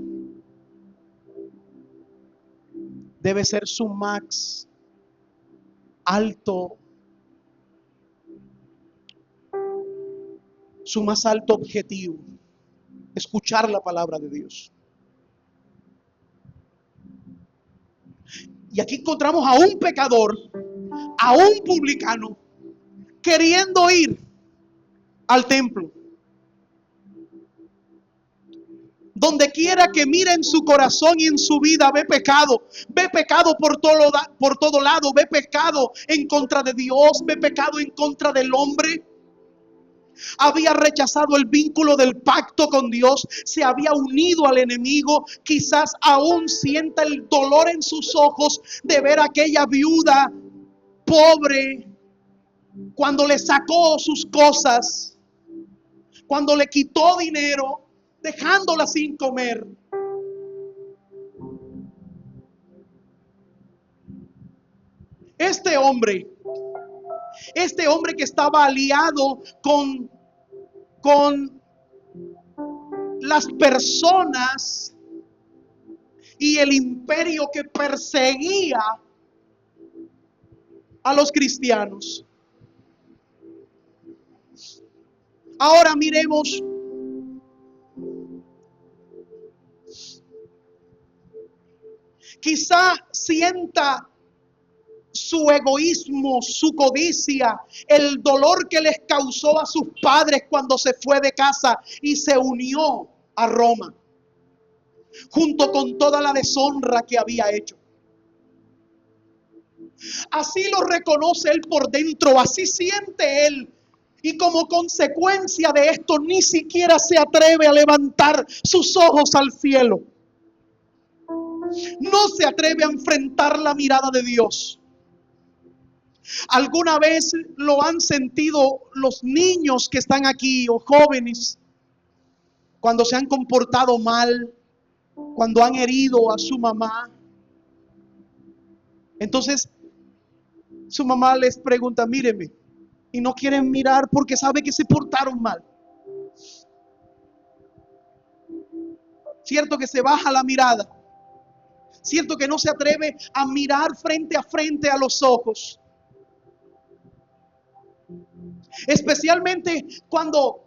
debe ser su más alto, su más alto objetivo, escuchar la palabra de Dios. Y aquí encontramos a un pecador, a un publicano, queriendo ir al templo. Donde quiera que mire en su corazón y en su vida, ve pecado por todo lado, ve pecado en contra de Dios, ve pecado en contra del hombre. Había rechazado el vínculo del pacto con Dios, se había unido al enemigo, quizás aún sienta el dolor en sus ojos de ver a aquella viuda pobre cuando le sacó sus cosas, cuando le quitó dinero, dejándola sin comer. Este hombre que estaba aliado con las personas y el imperio que perseguía a los cristianos. Ahora miremos quizá sienta su egoísmo, su codicia, el dolor que les causó a sus padres cuando se fue de casa y se unió a Roma, junto con toda la deshonra que había hecho. Así lo reconoce él por dentro, así siente él. Y como consecuencia de esto, ni siquiera se atreve a levantar sus ojos al cielo. No se atreve a enfrentar la mirada de Dios. ¿Alguna vez lo han sentido los niños que están aquí o jóvenes cuando se han comportado mal, cuando han herido a su mamá? Entonces su mamá les pregunta, míreme, y no quieren mirar porque sabe que se portaron mal. Cierto que se baja la mirada, cierto que no se atreve a mirar frente a los ojos. Especialmente cuando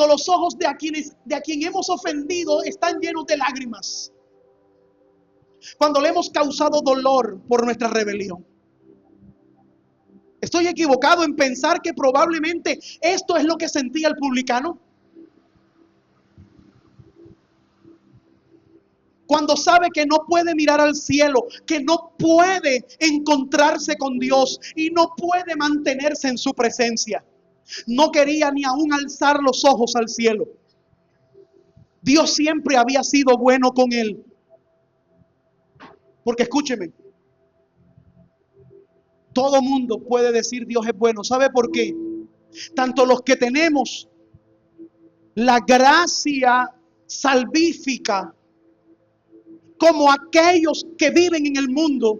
los ojos de a quien hemos ofendido están llenos de lágrimas. Cuando le hemos causado dolor por nuestra rebelión. ¿Estoy equivocado en pensar que probablemente esto es lo que sentía el publicano? Cuando sabe que no puede mirar al cielo, que no puede encontrarse con Dios y no puede mantenerse en su presencia. No quería ni aún alzar los ojos al cielo. Dios siempre había sido bueno con él. Porque escúcheme, todo mundo puede decir Dios es bueno. ¿Sabe por qué? Tanto los que tenemos la gracia salvífica como aquellos que viven en el mundo,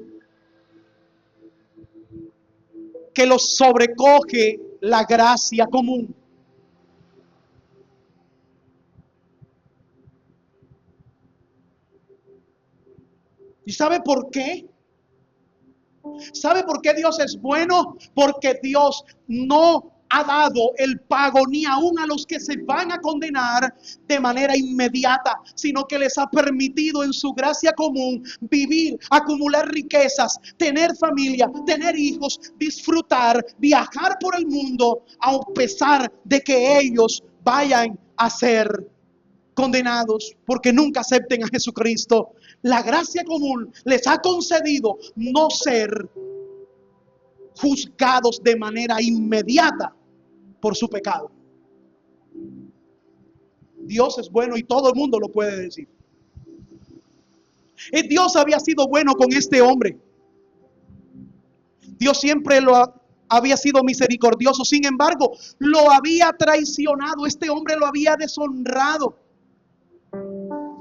que los sobrecoge la gracia común. ¿Y sabe por qué? ¿Sabe por qué Dios es bueno? Porque Dios no ha dado el pago ni aún a los que se van a condenar de manera inmediata, sino que les ha permitido en su gracia común vivir, acumular riquezas, tener familia, tener hijos, disfrutar, viajar por el mundo, a pesar de que ellos vayan a ser condenados porque nunca acepten a Jesucristo. La gracia común les ha concedido no ser juzgados de manera inmediata por su pecado. Dios es bueno y todo el mundo lo puede decir. Dios había sido bueno con este hombre. Dios siempre había sido misericordioso. Sin embargo, lo había traicionado. Este hombre lo había deshonrado.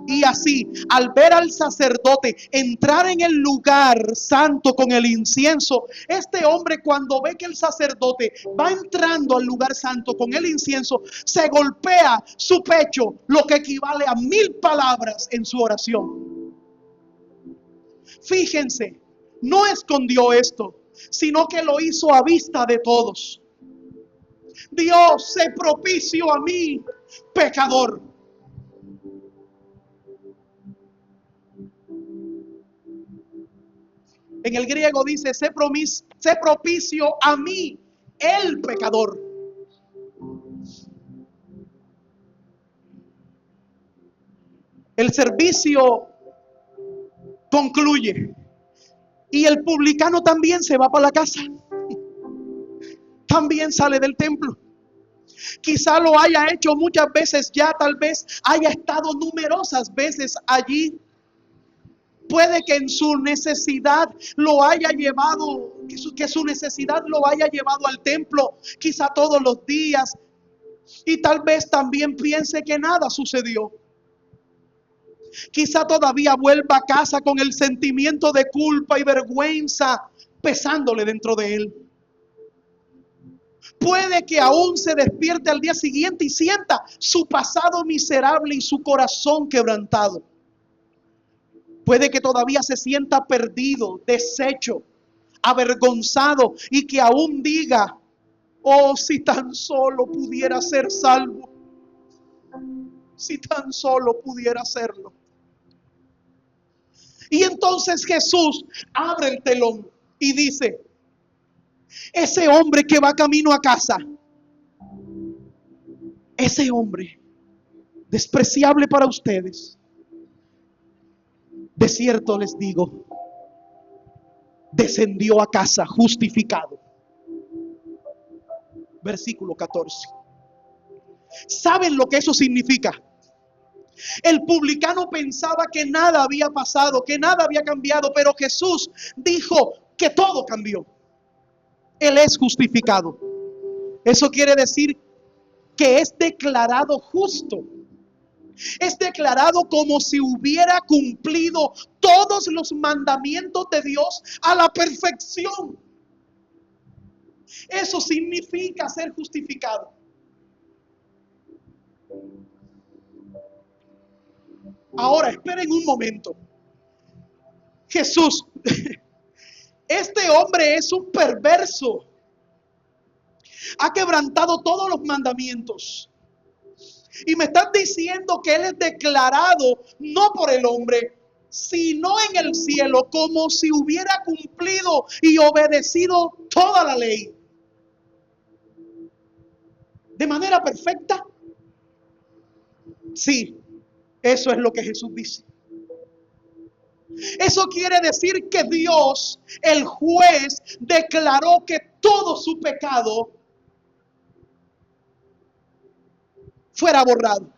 Y así, al ver al sacerdote entrar en el lugar santo con el incienso, este hombre, cuando ve que el sacerdote va entrando al lugar santo con el incienso, se golpea su pecho, lo que equivale a 1000 palabras en su oración. Fíjense, no escondió esto, sino que lo hizo a vista de todos. Dios, sé propicio a mí, pecador. En el griego dice, sé propicio a mí, el pecador. El servicio concluye y el publicano también se va para la casa. También sale del templo. Quizá lo haya hecho muchas veces ya, tal vez haya estado numerosas veces allí. Puede que en su necesidad lo haya llevado, que su necesidad lo haya llevado al templo, quizá todos los días. Y tal vez también piense que nada sucedió. Quizá todavía vuelva a casa con el sentimiento de culpa y vergüenza pesándole dentro de él. Puede que aún se despierte al día siguiente y sienta su pasado miserable y su corazón quebrantado. Puede que todavía se sienta perdido, deshecho, avergonzado y que aún diga: oh, si tan solo pudiera ser salvo, si tan solo pudiera serlo. Y entonces Jesús abre el telón y dice: ese hombre que va camino a casa, ese hombre despreciable para ustedes, de cierto les digo, descendió a casa justificado. Versículo 14. ¿Saben lo que eso significa? El publicano pensaba que nada había pasado, que nada había cambiado, pero Jesús dijo que todo cambió. Él es justificado. Eso quiere decir que es declarado justo. Es declarado como si hubiera cumplido todos los mandamientos de Dios a la perfección. Eso significa ser justificado. Ahora, esperen un momento. Jesús, este hombre es un perverso. Ha quebrantado todos los mandamientos. Y me están diciendo que él es declarado no por el hombre, sino en el cielo, como si hubiera cumplido y obedecido toda la ley de manera perfecta. Sí, eso es lo que Jesús dice. Eso quiere decir que Dios, el juez, declaró que todo su pecado fuera borrado.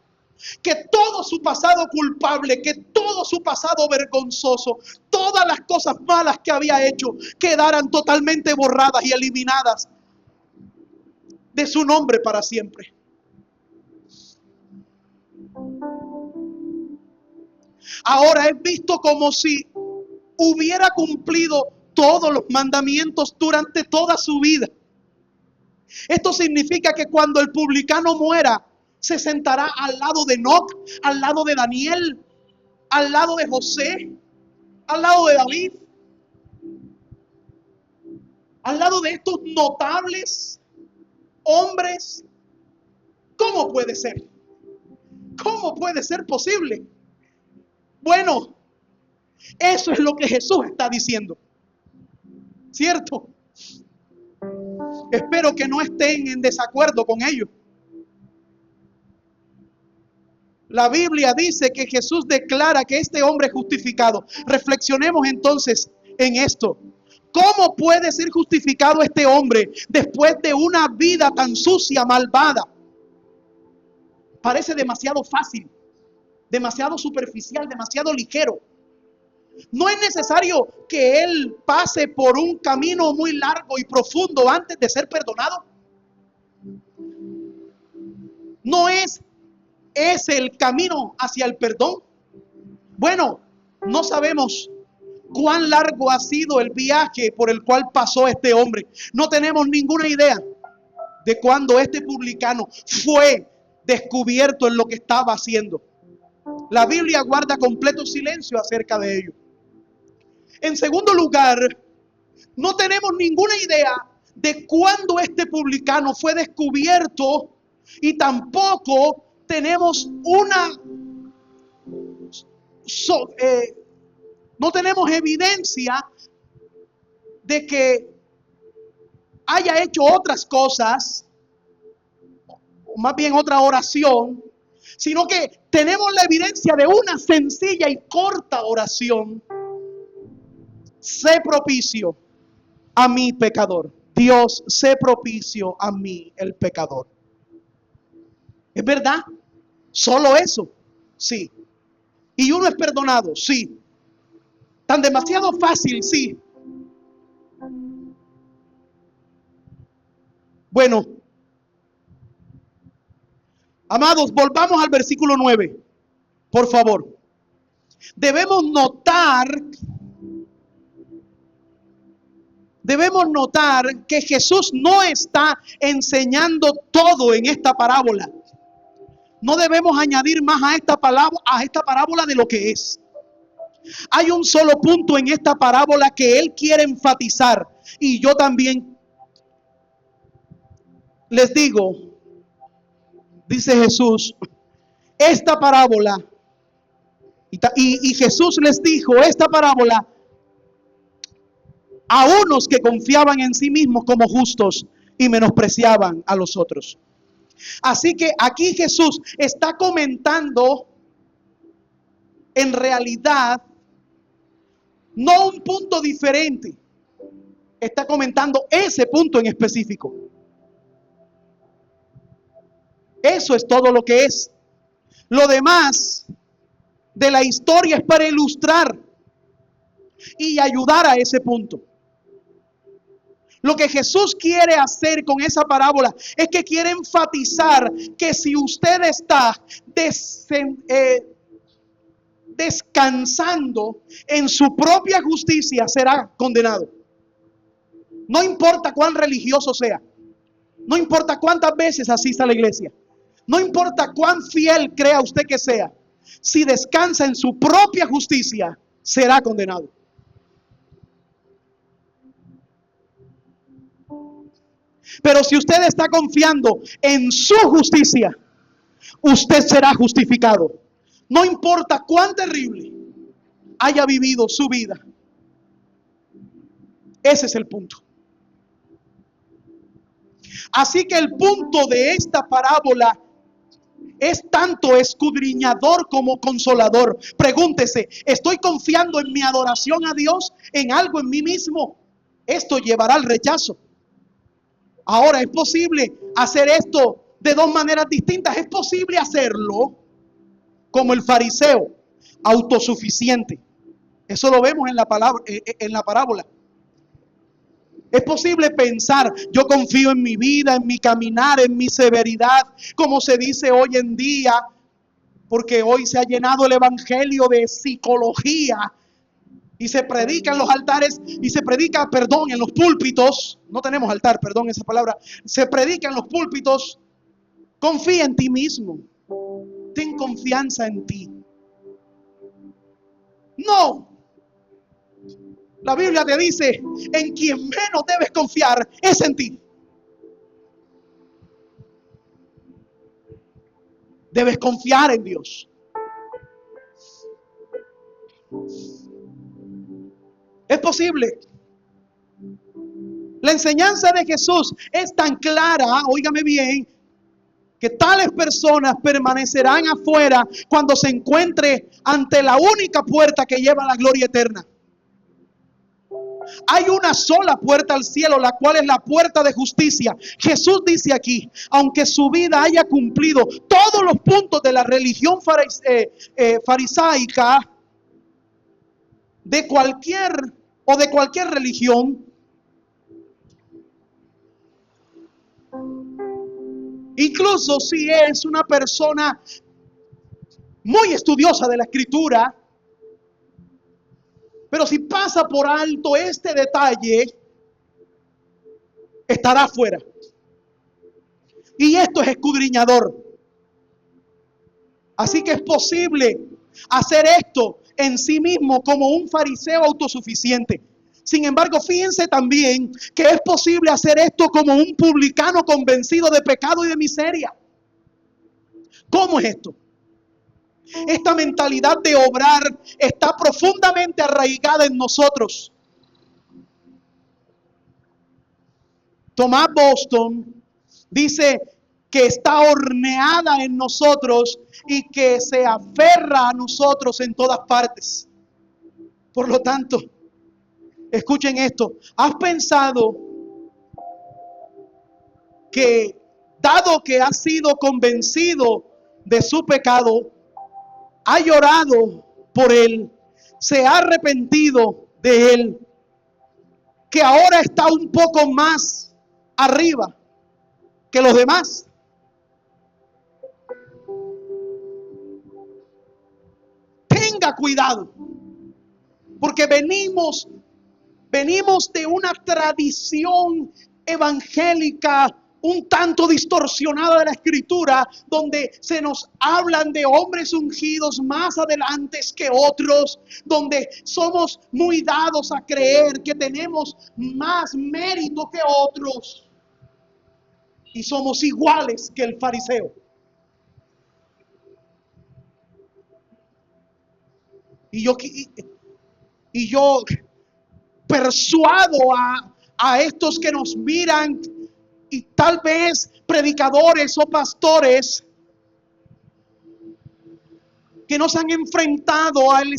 Que todo su pasado culpable, que todo su pasado vergonzoso, todas las cosas malas que había hecho, quedaran totalmente borradas y eliminadas de su nombre para siempre. Ahora es visto como si hubiera cumplido todos los mandamientos durante toda su vida. Esto significa que cuando el publicano muera, se sentará al lado de Enoc, al lado de Daniel, al lado de José, al lado de David, al lado de estos notables hombres. ¿Cómo puede ser? ¿Cómo puede ser posible? Bueno, eso es lo que Jesús está diciendo. ¿Cierto? Espero que no estén en desacuerdo con ello. La Biblia dice que Jesús declara que este hombre es justificado. Reflexionemos entonces en esto. ¿Cómo puede ser justificado este hombre después de una vida tan sucia, malvada? Parece demasiado fácil, demasiado superficial, demasiado ligero. No es necesario que él pase por un camino muy largo y profundo antes de ser perdonado. No es ese el camino hacia el perdón. Bueno, no sabemos cuán largo ha sido el viaje por el cual pasó este hombre. No tenemos ninguna idea de cuándo este publicano fue descubierto en lo que estaba haciendo. La Biblia guarda completo silencio acerca de ello. En segundo lugar, no tenemos ninguna idea de cuándo este publicano fue descubierto y tampoco tenemos no tenemos evidencia de que haya hecho otras cosas, o más bien otra oración, sino que tenemos la evidencia de una sencilla y corta oración. Sé propicio a mi pecador. Dios, sé propicio a mí, el pecador. ¿Es verdad? ¿Solo eso? Sí. ¿Y uno es perdonado? Sí. ¿Tan demasiado fácil? Sí. Bueno, amados, volvamos al versículo 9, por favor. Debemos notar que Jesús no está enseñando todo en esta parábola. No debemos añadir más a esta parábola de lo que es. Hay un solo punto en esta parábola que Él quiere enfatizar. Y yo también les digo, dice Jesús, esta parábola, y Jesús les dijo esta parábola a unos que confiaban en sí mismos como justos y menospreciaban a los otros. Así que aquí Jesús está comentando en realidad no un punto diferente, está comentando ese punto en específico. Eso es todo lo que es. Lo demás de la historia es para ilustrar y ayudar a ese punto. Lo que Jesús quiere hacer con esa parábola es que quiere enfatizar que si usted está descansando en su propia justicia, será condenado. No importa cuán religioso sea, no importa cuántas veces asista a la iglesia, no importa cuán fiel crea usted que sea, si descansa en su propia justicia, será condenado. Pero si usted está confiando en su justicia, usted será justificado. No importa cuán terrible haya vivido su vida. Ese es el punto. Así que el punto de esta parábola es tanto escudriñador como consolador. Pregúntese, ¿estoy confiando en mi adoración a Dios, en algo en mí mismo? Esto llevará al rechazo. Ahora, ¿es posible hacer esto de dos maneras distintas? Es posible hacerlo como el fariseo, autosuficiente. Eso lo vemos en la parábola. Es posible pensar, yo confío en mi vida, en mi caminar, en mi severidad, como se dice hoy en día, porque hoy se ha llenado el evangelio de psicología y se predica en los altares y se predica, en los púlpitos. No tenemos altar, esa palabra. Se predica en los púlpitos. Confía en ti mismo. Ten confianza en ti. No. La Biblia te dice, en quien menos debes confiar es en ti. Debes confiar en Dios. Es posible. La enseñanza de Jesús es tan clara, óigame bien, que tales personas permanecerán afuera cuando se encuentre ante la única puerta que lleva a la gloria eterna. Hay una sola puerta al cielo, la cual es la puerta de justicia. Jesús dice aquí, aunque su vida haya cumplido todos los puntos de la religión farisaica, de cualquier religión, incluso si es una persona muy estudiosa de la Escritura, pero si pasa por alto este detalle, estará fuera. Y esto es escudriñador. Así que es posible hacer esto en sí mismo como un fariseo autosuficiente. Sin embargo, fíjense también que es posible hacer esto como un publicano convencido de pecado y de miseria. ¿Cómo es esto? Esta mentalidad de obrar está profundamente arraigada en nosotros. Thomas Boston dice que está horneada en nosotros y que se aferra a nosotros en todas partes. Por lo tanto, escuchen esto. ¿Has pensado que, dado que has sido convencido de su pecado, ha llorado por él, se ha arrepentido de él, que ahora está un poco más arriba que los demás? Tenga cuidado, porque venimos de una tradición evangélica un tanto distorsionada de la escritura, donde se nos hablan de hombres ungidos más adelante que otros, donde somos muy dados a creer que tenemos más mérito que otros y somos iguales que el fariseo. Y yo persuado a estos que nos miran, y tal vez predicadores o pastores que nos han enfrentado al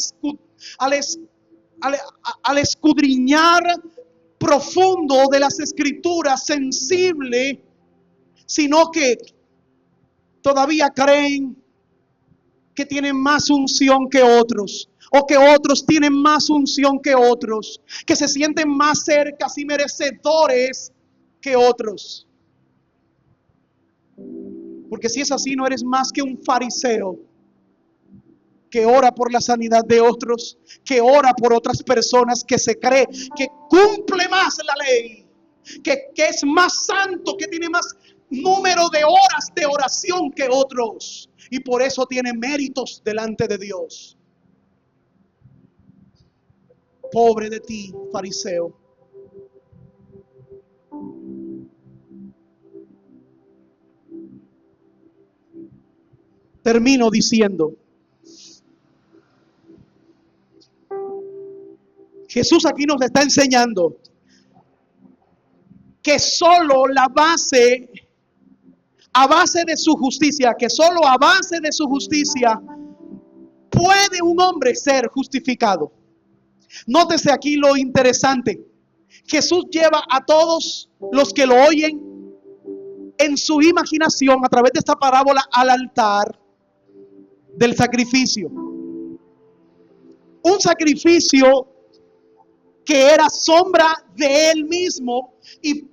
escudriñar profundo de las escrituras, sensible, sino que todavía creen que tienen más unción que otros, o que otros tienen más unción que otros, que se sienten más cercas y merecedores que otros. Porque si es así, no eres más que un fariseo que ora por la sanidad de otros, que ora por otras personas, que se cree que cumple más la ley, que es más santo, que tiene más número de horas de oración que otros, y por eso tiene méritos delante de Dios. Pobre de ti, fariseo. Termino diciendo, Jesús aquí nos está enseñando que solo a base de su justicia, puede un hombre ser justificado. Nótese aquí lo interesante. Jesús lleva a todos los que lo oyen en su imaginación a través de esta parábola al altar del sacrificio. Un sacrificio que era sombra de él mismo, y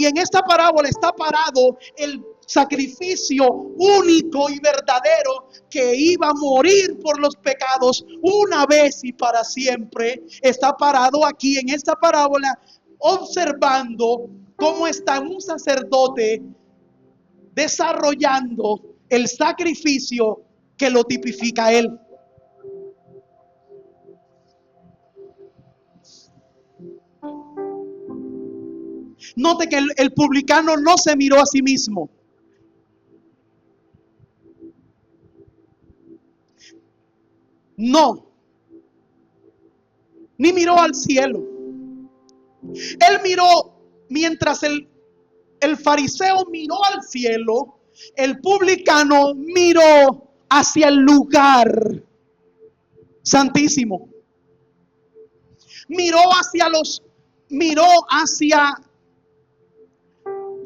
en esta parábola está parado el sacrificio único y verdadero que iba a morir por los pecados una vez y para siempre. Está parado aquí en esta parábola observando cómo está un sacerdote desarrollando el sacrificio que lo tipifica a él. Note que el publicano no se miró a sí mismo. No. Ni miró al cielo. Él miró, mientras el fariseo miró al cielo, el publicano miró hacia el lugar santísimo. Miró hacia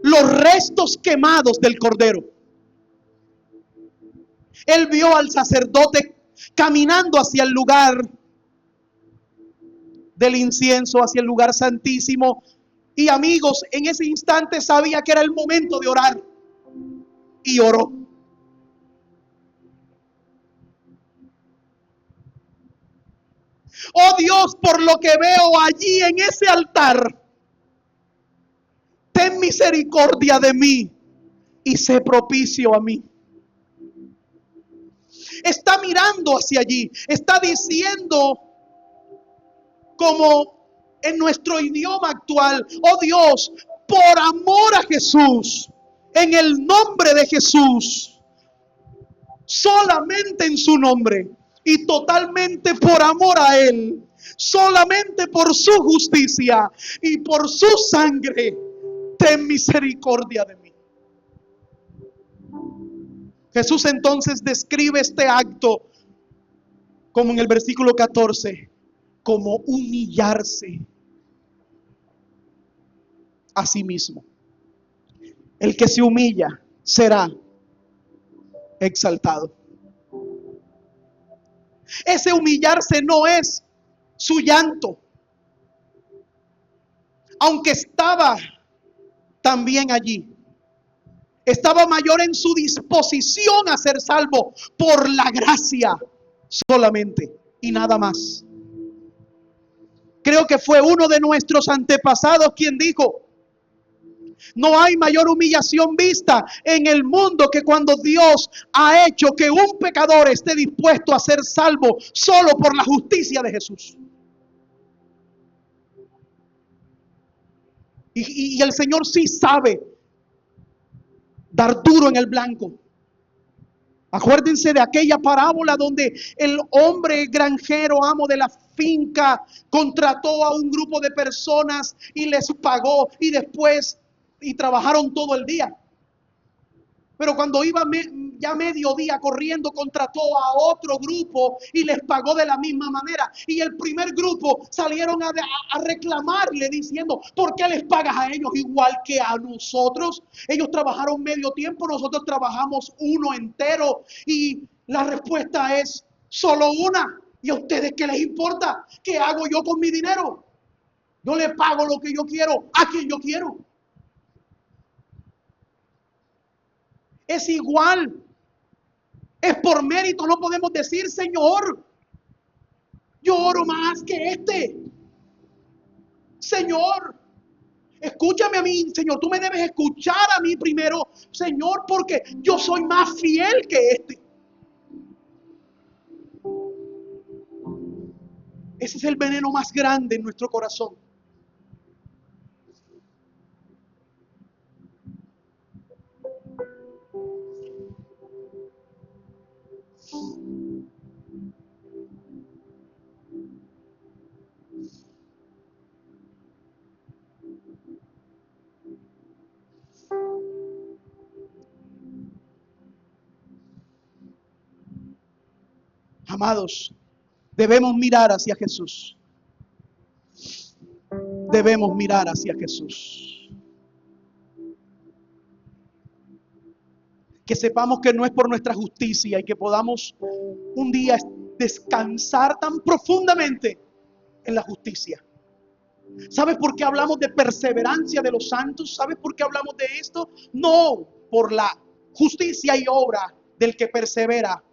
los restos quemados del cordero. Él vio al sacerdote caminando hacia el lugar del incienso, hacia el lugar santísimo. Y amigos, en ese instante sabía que era el momento de orar. Y oró. Oh Dios, por lo que veo allí en ese altar, ten misericordia de mí y sé propicio a mí. Está mirando hacia allí, está diciendo como en nuestro idioma actual: oh Dios, por amor a Jesús, en el nombre de Jesús, solamente en su nombre y totalmente por amor a Él, solamente por su justicia y por su sangre, ten misericordia de mí. Jesús entonces describe este acto, como en el versículo 14, como humillarse a sí mismo. El que se humilla será exaltado. Ese humillarse no es su llanto, aunque estaba también allí. Estaba mayor en su disposición a ser salvo por la gracia solamente y nada más. Creo que fue uno de nuestros antepasados quien dijo: no hay mayor humillación vista en el mundo que cuando Dios ha hecho que un pecador esté dispuesto a ser salvo solo por la justicia de Jesús. Y el Señor sí sabe dar duro en el blanco. Acuérdense de aquella parábola donde el hombre granjero, amo de la finca, contrató a un grupo de personas y les pagó y trabajaron todo el día. Pero cuando iba ya mediodía corriendo, contrató a otro grupo y les pagó de la misma manera. Y el primer grupo salieron a reclamarle diciendo: ¿por qué les pagas a ellos igual que a nosotros? Ellos trabajaron medio tiempo, nosotros trabajamos uno entero. Y la respuesta es solo una: ¿y a ustedes qué les importa? ¿Qué hago yo con mi dinero? Yo le pago lo que yo quiero a quien yo quiero. Es igual, es por mérito. No podemos decir: Señor, yo oro más que este. Señor, escúchame a mí. Señor, tú me debes escuchar a mí primero, Señor, porque yo soy más fiel que este. Ese es el veneno más grande en nuestro corazón. Amados, debemos mirar hacia Jesús. Debemos mirar hacia Jesús. Que sepamos que no es por nuestra justicia y que podamos un día descansar tan profundamente en la justicia. ¿Sabes por qué hablamos de perseverancia de los santos? ¿Sabes por qué hablamos de esto? No por la justicia y obra del que persevera,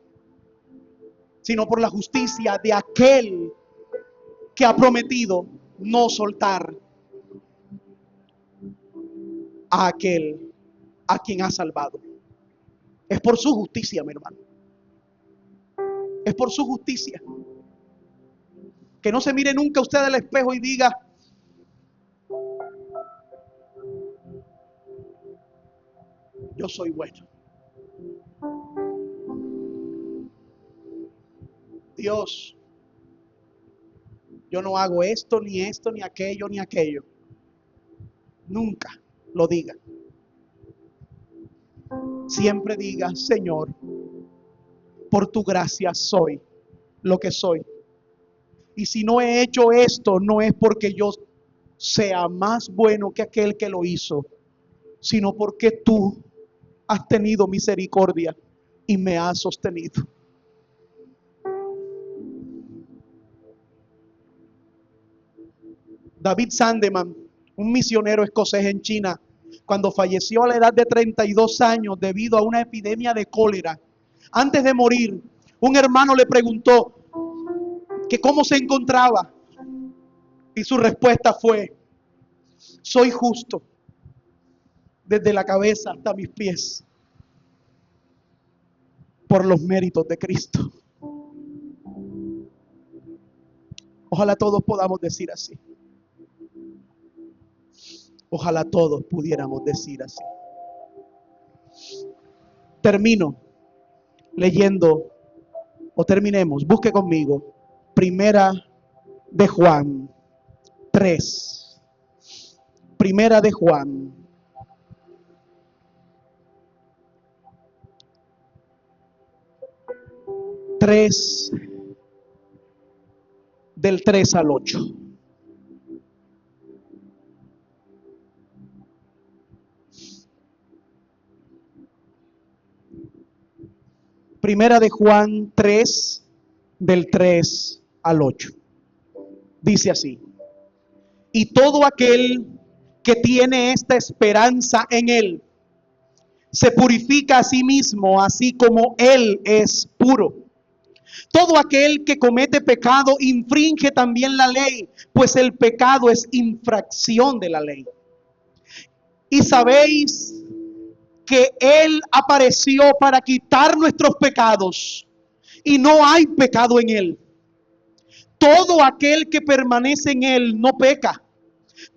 sino por la justicia de aquel que ha prometido no soltar a aquel a quien ha salvado. Es por su justicia, mi hermano. Es por su justicia. Que no se mire nunca usted al espejo y diga: yo soy bueno. Dios, yo no hago esto, ni aquello, ni aquello. Nunca lo diga. Siempre diga: Señor, por tu gracia soy lo que soy. Y si no he hecho esto, no es porque yo sea más bueno que aquel que lo hizo, sino porque tú has tenido misericordia y me has sostenido. David Sandeman, un misionero escocés en China, cuando falleció a la edad de 32 años debido a una epidemia de cólera, antes de morir, un hermano le preguntó que cómo se encontraba, y su respuesta fue: soy justo desde la cabeza hasta mis pies por los méritos de Cristo. Ojalá todos podamos decir así. Ojalá todos pudiéramos decir así. Termino leyendo, o terminemos, busque conmigo, Primera de Juan 3. Primera de Juan 3, del 3 al 8. Primera de Juan 3, del 3 al 8. Dice así: y todo aquel que tiene esta esperanza en Él, se purifica a sí mismo, así como Él es puro. Todo aquel que comete pecado infringe también la ley, pues el pecado es infracción de la ley. Y sabéis que Él apareció para quitar nuestros pecados, y no hay pecado en Él. Todo aquel que permanece en Él no peca.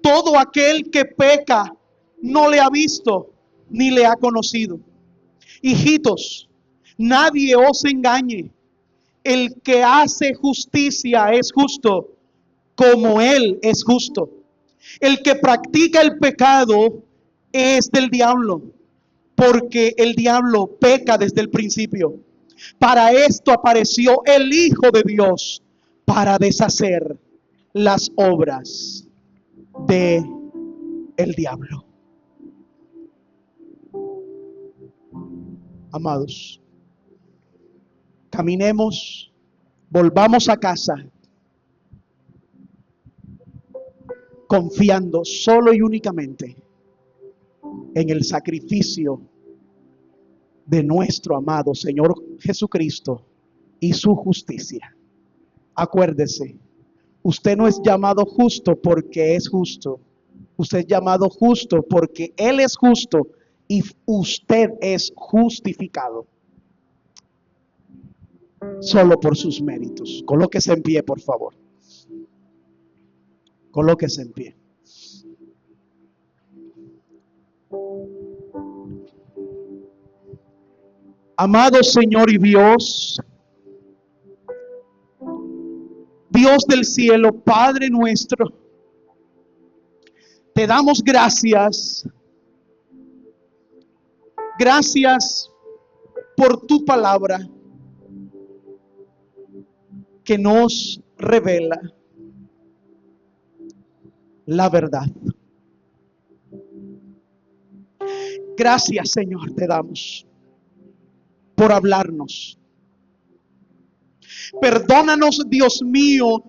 Todo aquel que peca no le ha visto ni le ha conocido. Hijitos, nadie os engañe. El que hace justicia es justo, como Él es justo. El que practica el pecado es del diablo, porque el diablo peca desde el principio. Para esto apareció el Hijo de Dios, para deshacer las obras de el diablo. Amados, caminemos, volvamos a casa, confiando solo y únicamente en el sacrificio de nuestro amado Señor Jesucristo y su justicia. Acuérdese, usted no es llamado justo porque es justo. Usted es llamado justo porque Él es justo y usted es justificado solo por sus méritos. Colóquese en pie, por favor. Colóquese en pie. Amado Señor y Dios, Dios del cielo, Padre nuestro, te damos gracias. Gracias por tu palabra que nos revela la verdad. Gracias, Señor, te damos por hablarnos. Perdónanos, Dios mío,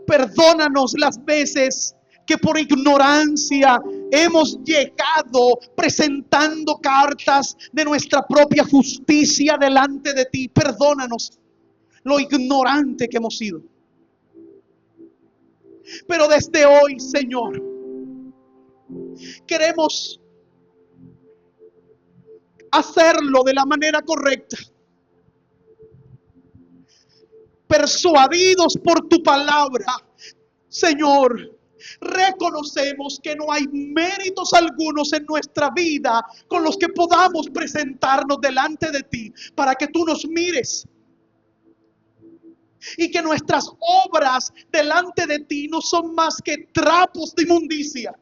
perdónanos las veces que por ignorancia hemos llegado presentando cartas de nuestra propia justicia delante de ti. Perdónanos lo ignorante que hemos sido. Pero desde hoy, Señor, queremos hacerlo de la manera correcta. Persuadidos por tu palabra, Señor, reconocemos que no hay méritos algunos en nuestra vida con los que podamos presentarnos delante de ti para que tú nos mires. Y que nuestras obras delante de ti no son más que trapos de inmundicia.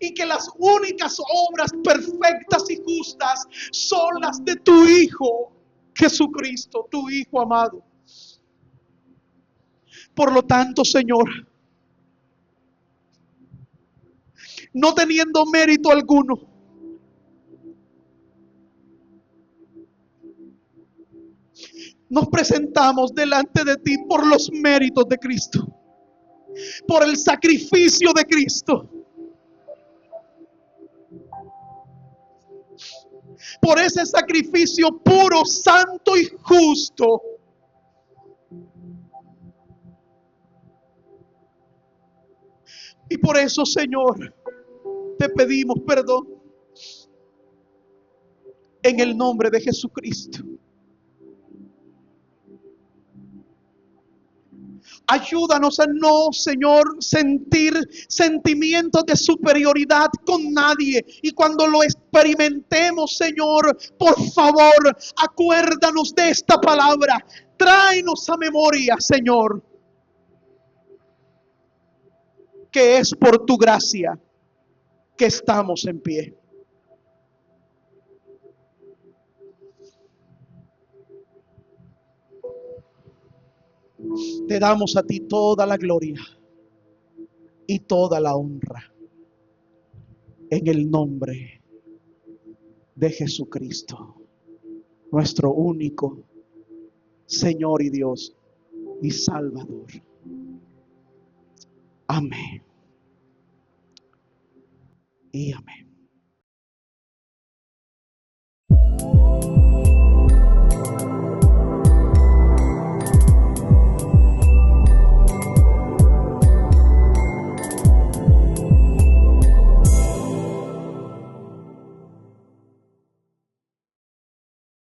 Y que las únicas obras perfectas y justas son las de tu Hijo Jesucristo, tu Hijo amado. Por lo tanto, Señor, no teniendo mérito alguno, nos presentamos delante de ti por los méritos de Cristo, por el sacrificio de Cristo, por ese sacrificio puro, santo y justo. Y por eso, Señor, te pedimos perdón en el nombre de Jesucristo. Ayúdanos a no, Señor, sentir sentimientos de superioridad con nadie. Y cuando lo experimentemos, Señor, por favor, acuérdanos de esta palabra. Tráenos a memoria, Señor, que es por tu gracia que estamos en pie. Te damos a ti toda la gloria y toda la honra en el nombre de Jesucristo, nuestro único Señor y Dios y Salvador. Amén y amén.